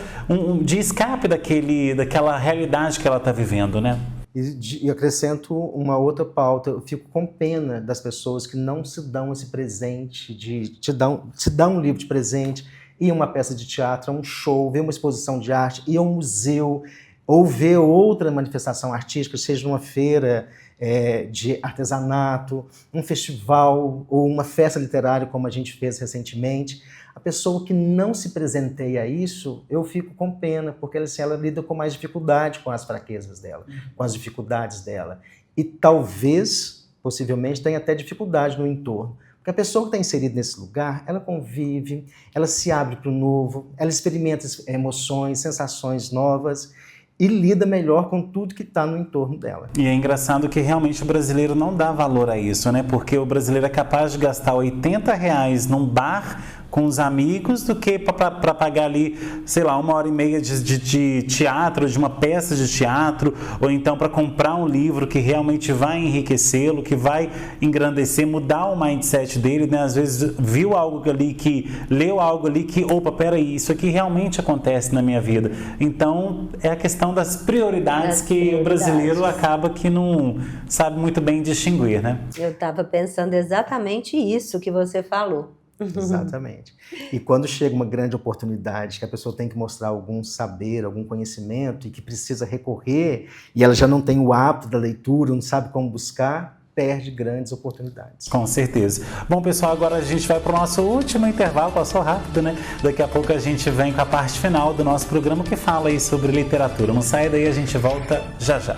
S2: de escape daquela realidade que ela está vivendo, né?
S4: E acrescento uma outra pauta, eu fico com pena das pessoas que não se dão esse presente, se dão um livro de presente, ir a uma peça de teatro, a um show, ver uma exposição de arte, ir a um museu, ou ver outra manifestação artística, seja uma feira de artesanato, um festival ou uma festa literária, como a gente fez recentemente. A pessoa que não se presenteia a isso, eu fico com pena, porque assim, ela lida com mais dificuldade com as fraquezas dela, com as dificuldades dela. E talvez, possivelmente, tenha até dificuldade no entorno. Porque a pessoa que está inserida nesse lugar, ela convive, ela se abre para o novo, ela experimenta emoções, sensações novas, e lida melhor com tudo que está no entorno dela.
S2: E é engraçado que realmente o brasileiro não dá valor a isso, né? Porque o brasileiro é capaz de gastar R$80 num bar com os amigos do que para pagar ali, sei lá, 1h30 de teatro, de uma peça de teatro, ou então para comprar um livro que realmente vai enriquecê-lo, que vai engrandecer, mudar o mindset dele, né? Às vezes viu algo ali, leu algo ali que, opa, peraí, isso aqui realmente acontece na minha vida. Então, é a questão das prioridades que o brasileiro acaba que não sabe muito bem distinguir, né?
S3: Eu estava pensando exatamente isso que você falou.
S4: Exatamente. E quando chega uma grande oportunidade, que a pessoa tem que mostrar algum saber, algum conhecimento e que precisa recorrer, e ela já não tem o hábito da leitura, não sabe como buscar, perde grandes oportunidades.
S2: Com certeza. Bom, pessoal, agora a gente vai para o nosso último intervalo, passou rápido, né? Daqui a pouco a gente vem com a parte final do nosso programa que fala aí sobre literatura. Não sai daí, a gente volta já já.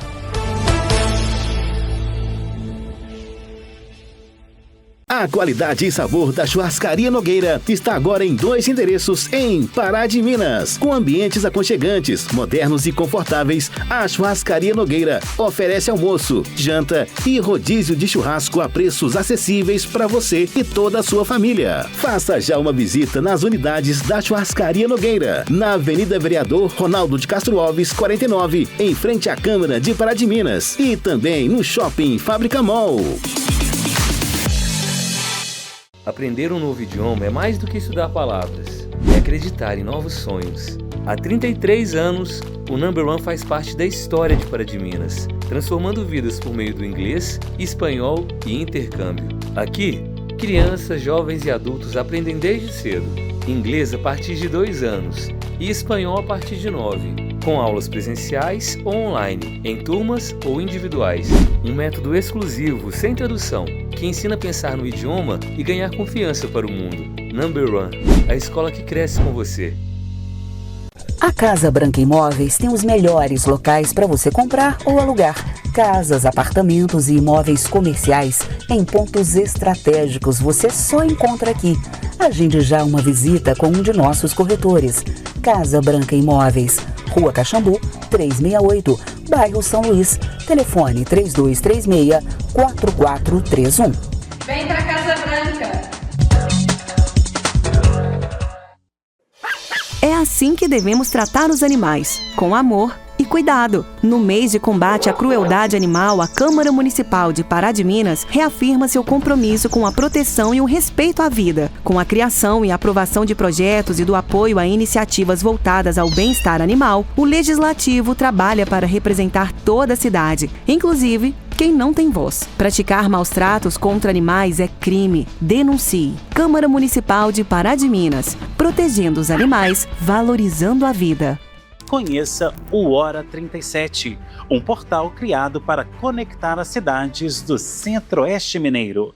S5: A qualidade e sabor da Churrascaria Nogueira está agora em 2 endereços em Pará de Minas. Com ambientes aconchegantes, modernos e confortáveis, a Churrascaria Nogueira oferece almoço, janta e rodízio de churrasco a preços acessíveis para você e toda a sua família. Faça já uma visita nas unidades da Churrascaria Nogueira, na Avenida Vereador Ronaldo de Castro Alves, 49, em frente à Câmara de Pará de Minas, e também no Shopping Fábrica Mall.
S6: Aprender um novo idioma é mais do que estudar palavras, é acreditar em novos sonhos. Há 33 anos, o Number One faz parte da história de Pará de Minas, transformando vidas por meio do inglês, espanhol e intercâmbio. Aqui, crianças, jovens e adultos aprendem desde cedo, inglês a partir de 2 anos e espanhol a partir de 9, com aulas presenciais ou online, em turmas ou individuais. Um método exclusivo, sem tradução, que ensina a pensar no idioma e ganhar confiança para o mundo. Number One, a escola que cresce com você.
S10: A Casa Branca Imóveis tem os melhores locais para você comprar ou alugar. Casas, apartamentos e imóveis comerciais em pontos estratégicos você só encontra aqui. Agende já uma visita com um de nossos corretores. Casa Branca Imóveis, Rua Caxambu, 368, bairro São Luís. Telefone 3236-4431.
S11: Vem pra Casa Branca!
S8: É assim que devemos tratar os animais, com amor e cuidado. No mês de combate à crueldade animal, a Câmara Municipal de Pará de Minas reafirma seu compromisso com a proteção e o respeito à vida. Com a criação e aprovação de projetos e do apoio a iniciativas voltadas ao bem-estar animal, o Legislativo trabalha para representar toda a cidade, inclusive quem não tem voz. Praticar maus-tratos contra animais é crime. Denuncie. Câmara Municipal de Pará de Minas. Protegendo os animais, valorizando a vida.
S2: Conheça o Hora 37, um portal criado para conectar as cidades do Centro-Oeste Mineiro.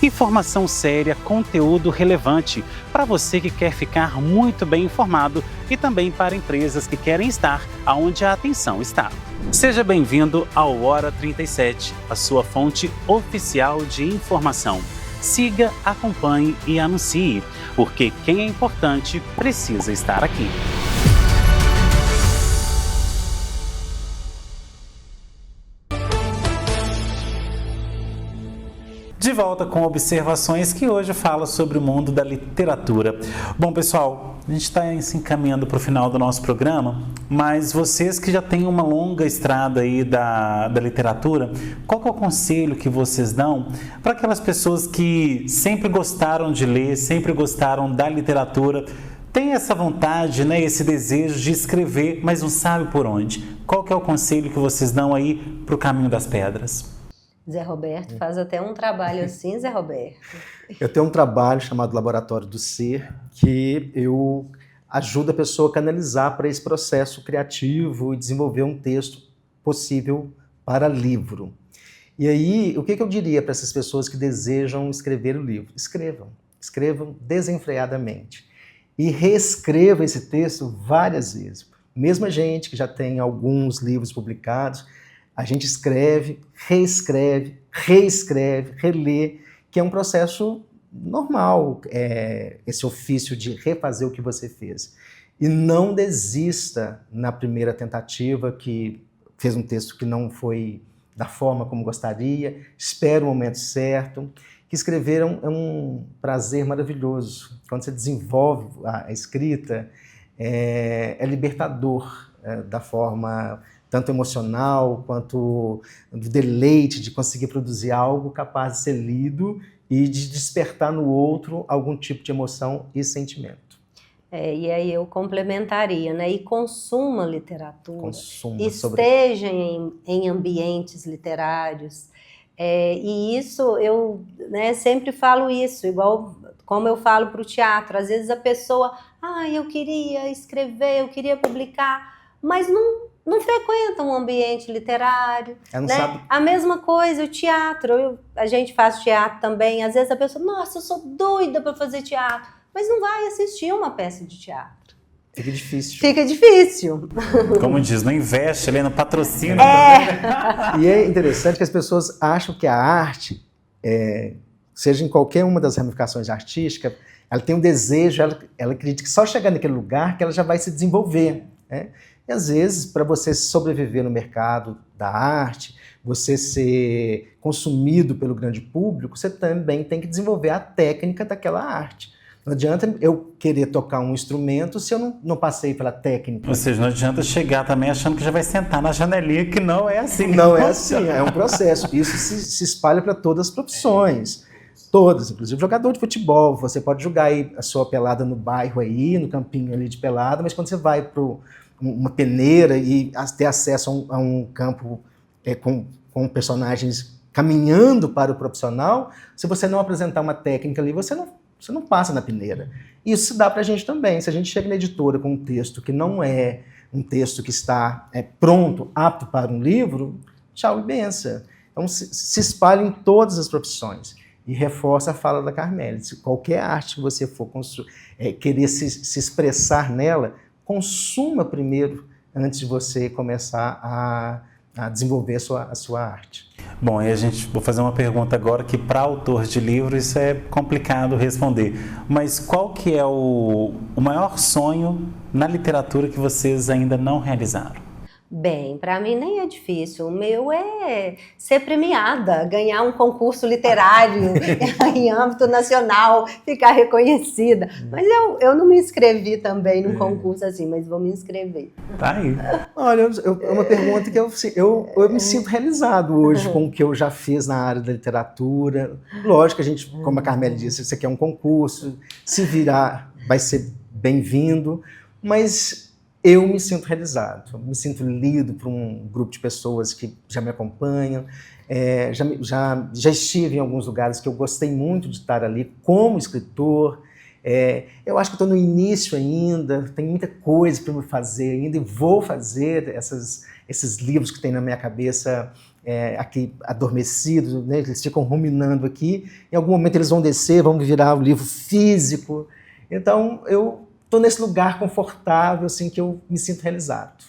S2: Informação séria, conteúdo relevante para você que quer ficar muito bem informado e também para empresas que querem estar onde a atenção está. Seja bem-vindo ao Hora 37, a sua fonte oficial de informação. Siga, acompanhe e anuncie, porque quem é importante precisa estar aqui. De volta com observações que hoje fala sobre o mundo da literatura. Bom, pessoal, a gente está se encaminhando para o final do nosso programa, mas vocês que já têm uma longa estrada aí da literatura, qual que é o conselho que vocês dão para aquelas pessoas que sempre gostaram de ler, sempre gostaram da literatura, tem essa vontade, né, esse desejo de escrever, mas não sabe por onde? Qual que é o conselho que vocês dão aí para o caminho das pedras?
S3: Zé Roberto faz até um trabalho assim, Zé Roberto.
S4: Eu tenho um trabalho chamado Laboratório do Ser, que eu ajudo a pessoa a canalizar para esse processo criativo e desenvolver um texto possível para livro. E aí, o que eu diria para essas pessoas que desejam escrever o livro? Escrevam desenfreadamente. E reescrevam esse texto várias vezes. Mesmo a gente que já tem alguns livros publicados, a gente escreve, reescreve, relê, que é um processo normal, esse ofício de refazer o que você fez. E não desista na primeira tentativa, que fez um texto que não foi da forma como gostaria, espera o momento certo. Que escrever é um prazer maravilhoso. Quando você desenvolve a escrita, é libertador, da forma tanto emocional quanto do deleite de conseguir produzir algo capaz de ser lido e de despertar no outro algum tipo de emoção e sentimento.
S3: E aí eu complementaria, né? E consuma literatura,
S4: esteja
S3: em ambientes literários. E isso, eu sempre falo isso, igual como eu falo para o teatro. Às vezes a pessoa, eu queria escrever, eu queria publicar, mas não frequenta um ambiente literário,
S4: não
S3: né?
S4: sabe.
S3: A mesma coisa, o teatro, a gente faz teatro também, às vezes a pessoa, nossa, eu sou doida para fazer teatro, mas não vai assistir uma peça de teatro.
S4: Fica difícil.
S3: Fica difícil.
S2: Como diz, não investe ali no patrocínio.
S4: E é interessante que as pessoas acham que a arte, seja em qualquer uma das ramificações artísticas, ela tem um desejo, ela acredita que só chegar naquele lugar que ela já vai se desenvolver, né? E às vezes, para você sobreviver no mercado da arte, você ser consumido pelo grande público, você também tem que desenvolver a técnica daquela arte. Não adianta eu querer tocar um instrumento se eu não passei pela técnica.
S2: Ou seja, não adianta chegar também achando que já vai sentar na janelinha, que não é assim.
S4: Não é assim, é um processo. Isso se espalha para todas as profissões. Todas, inclusive jogador de futebol. Você pode jogar aí a sua pelada no bairro aí, no campinho ali de pelada, mas quando você vai para uma peneira e ter acesso a um campo com personagens caminhando para o profissional, se você não apresentar uma técnica ali, você não passa na peneira. Isso se dá para a gente também. Se a gente chega na editora com um texto que não é um texto que está pronto, apto para um livro, tchau e benção. Então se espalha em todas as profissões. E reforça a fala da Carmélia. Se qualquer arte que você for querer se expressar nela, consuma primeiro, antes de você começar a desenvolver a sua arte.
S2: Bom, e vou fazer uma pergunta agora que para autor de livro isso é complicado responder, mas qual que é o maior sonho na literatura que vocês ainda não realizaram?
S3: Bem, para mim nem é difícil. O meu é ser premiada, ganhar um concurso literário em âmbito nacional, ficar reconhecida. Mas eu não me inscrevi também num concurso assim, mas vou me inscrever.
S2: Tá aí.
S4: Olha, é uma pergunta que eu me sinto realizado hoje com o que eu já fiz na área da literatura. Lógico que a gente, como a Carmélia disse, isso aqui é um concurso, se virar vai ser bem-vindo, mas eu me sinto realizado, me sinto lido por um grupo de pessoas que já me acompanham, já estive em alguns lugares que eu gostei muito de estar ali como escritor. Eu acho que estou no início ainda, tem muita coisa para me fazer ainda e vou fazer esses livros que tem na minha cabeça aqui adormecidos, né? Eles ficam ruminando aqui, em algum momento eles vão descer, vão virar um livro físico. Então eu estou nesse lugar confortável, assim, que eu me sinto realizado.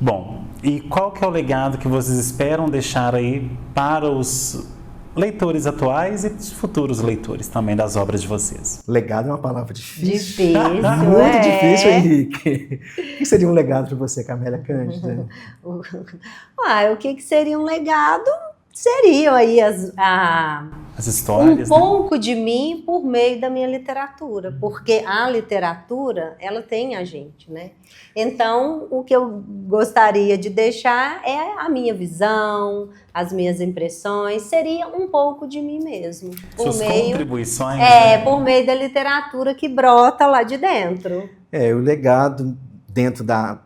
S2: Bom, e qual que é o legado que vocês esperam deixar aí para os leitores atuais e os futuros leitores também das obras de vocês?
S4: Legado é uma palavra difícil.
S3: Difícil,
S4: Muito difícil, Henrique. O que seria um legado para você, Carmélia Cândida?
S3: O que seria um legado? Seriam aí
S2: as histórias,
S3: um pouco de mim por meio da minha literatura, porque a literatura, ela tem a gente, né? Então, o que eu gostaria de deixar é a minha visão, as minhas impressões, seria um pouco de mim mesmo.
S2: Suas contribuições.
S3: Por meio da literatura que brota lá de dentro.
S4: O legado dentro da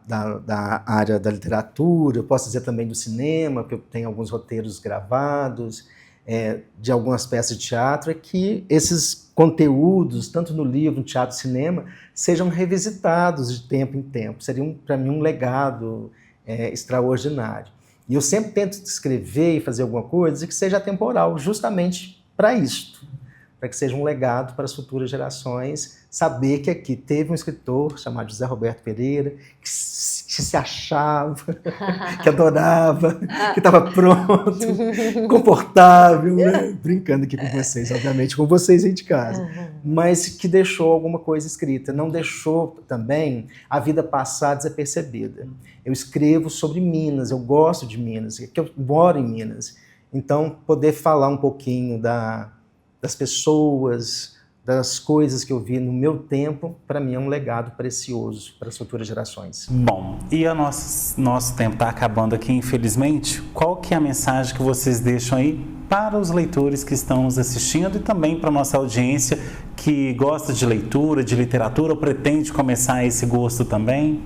S4: área da literatura, eu posso dizer também do cinema, porque eu tenho alguns roteiros gravados, de algumas peças de teatro, é que esses conteúdos, tanto no livro, no teatro e cinema, sejam revisitados de tempo em tempo. Seria, para mim, um legado extraordinário. E eu sempre tento escrever e fazer alguma coisa que seja atemporal, justamente para isto, para que seja um legado para as futuras gerações, saber que aqui teve um escritor chamado José Roberto Pereira, que se achava, que adorava, que estava pronto, confortável, né? Brincando aqui com vocês, obviamente, com vocês aí de casa, mas que deixou alguma coisa escrita, não deixou também a vida passar desapercebida. Eu escrevo sobre Minas, eu gosto de Minas, porque eu moro em Minas, então poder falar um pouquinho das pessoas, das coisas que eu vi no meu tempo, para mim é um legado precioso para as futuras gerações.
S2: Bom, e o nosso tempo está acabando aqui, infelizmente. Qual que é a mensagem que vocês deixam aí para os leitores que estão nos assistindo e também para a nossa audiência que gosta de leitura, de literatura, ou pretende começar esse gosto também?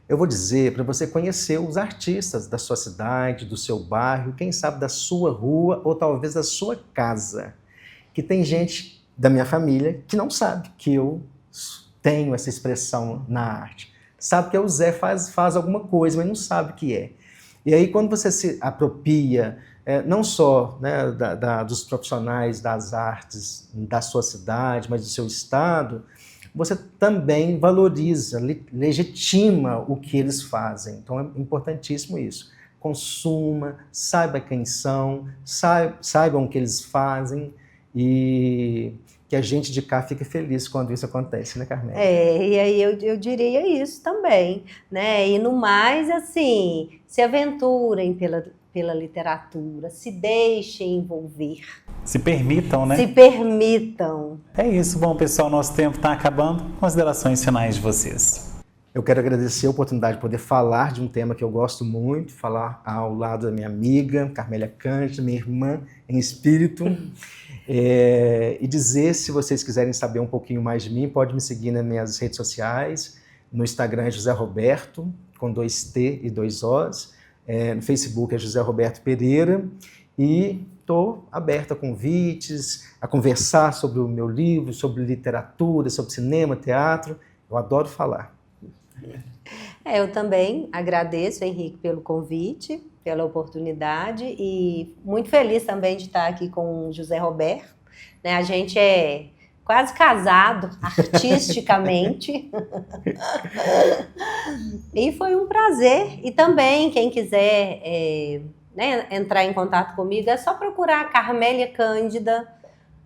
S4: Eu vou dizer para você conhecer os artistas da sua cidade, do seu bairro, quem sabe da sua rua ou talvez da sua casa. Que tem gente da minha família que não sabe que eu tenho essa expressão na arte. Sabe que o Zé faz alguma coisa, mas não sabe o que é. E aí, quando você se apropria, não só, né, dos profissionais das artes da sua cidade, mas do seu estado, você também valoriza, legitima o que eles fazem. Então, é importantíssimo isso. Consuma, saiba quem são, saibam o que eles fazem, e que a gente de cá fique feliz quando isso acontece, né, Carmélia?
S3: E aí eu diria isso também, né? E no mais, assim, se aventurem pela literatura, se deixem envolver.
S2: Se permitam, né?
S3: Se permitam.
S2: É isso. Bom, pessoal, nosso tempo está acabando. Considerações finais de vocês.
S4: Eu quero agradecer a oportunidade de poder falar de um tema que eu gosto muito, falar ao lado da minha amiga, Carmélia Cândida, minha irmã em espírito. E dizer, se vocês quiserem saber um pouquinho mais de mim, pode me seguir nas minhas redes sociais. No Instagram é José Roberto, com 2T e 2 Os. No Facebook é José Roberto Pereira. E estou aberto a convites, a conversar sobre o meu livro, sobre literatura, sobre cinema, teatro. Eu adoro falar.
S3: Eu também agradeço, Henrique, pelo convite, pela oportunidade e muito feliz também de estar aqui com o José Roberto. Né? A gente é quase casado artisticamente e foi um prazer. E também, quem quiser entrar em contato comigo, é só procurar Carmélia Cândida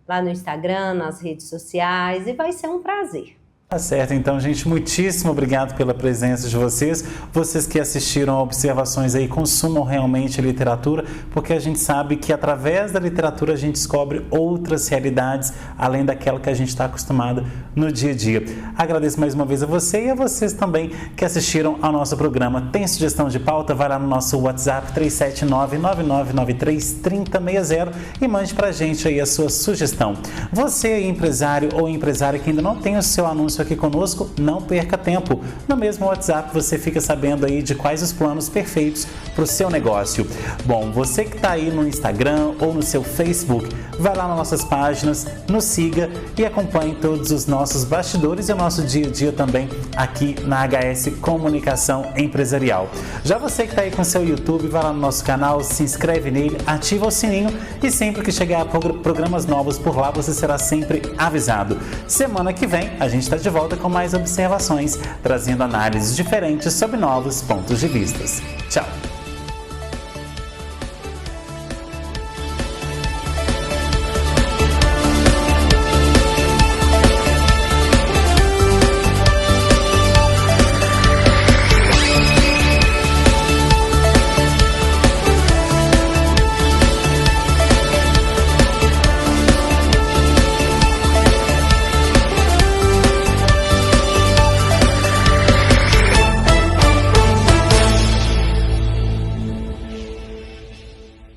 S3: lá no Instagram, nas redes sociais, e vai ser um prazer.
S2: Tá certo, então, gente, muitíssimo obrigado pela presença de vocês. Vocês que assistiram a Observações aí, consumam realmente literatura, porque a gente sabe que através da literatura a gente descobre outras realidades, além daquela que a gente está acostumado no dia a dia. Agradeço mais uma vez a você e a vocês também que assistiram ao nosso programa. Tem sugestão de pauta? Vai lá no nosso WhatsApp 379-9993-3060 e mande pra gente aí a sua sugestão. Você, empresário ou empresária que ainda não tem o seu anúncio aqui conosco, não perca tempo. No mesmo WhatsApp você fica sabendo aí de quais os planos perfeitos para o seu negócio. Bom, você que está aí no Instagram ou no seu Facebook, vai lá nas nossas páginas, nos siga e acompanhe todos os nossos bastidores e o nosso dia a dia também aqui na HS Comunicação Empresarial. Já você que está aí com o seu YouTube, vai lá no nosso canal, se inscreve nele, ativa o sininho e sempre que chegar programas novos por lá, você será sempre avisado. Semana que vem a gente está de volta com mais observações, trazendo análises diferentes sobre novos pontos de vista. Tchau!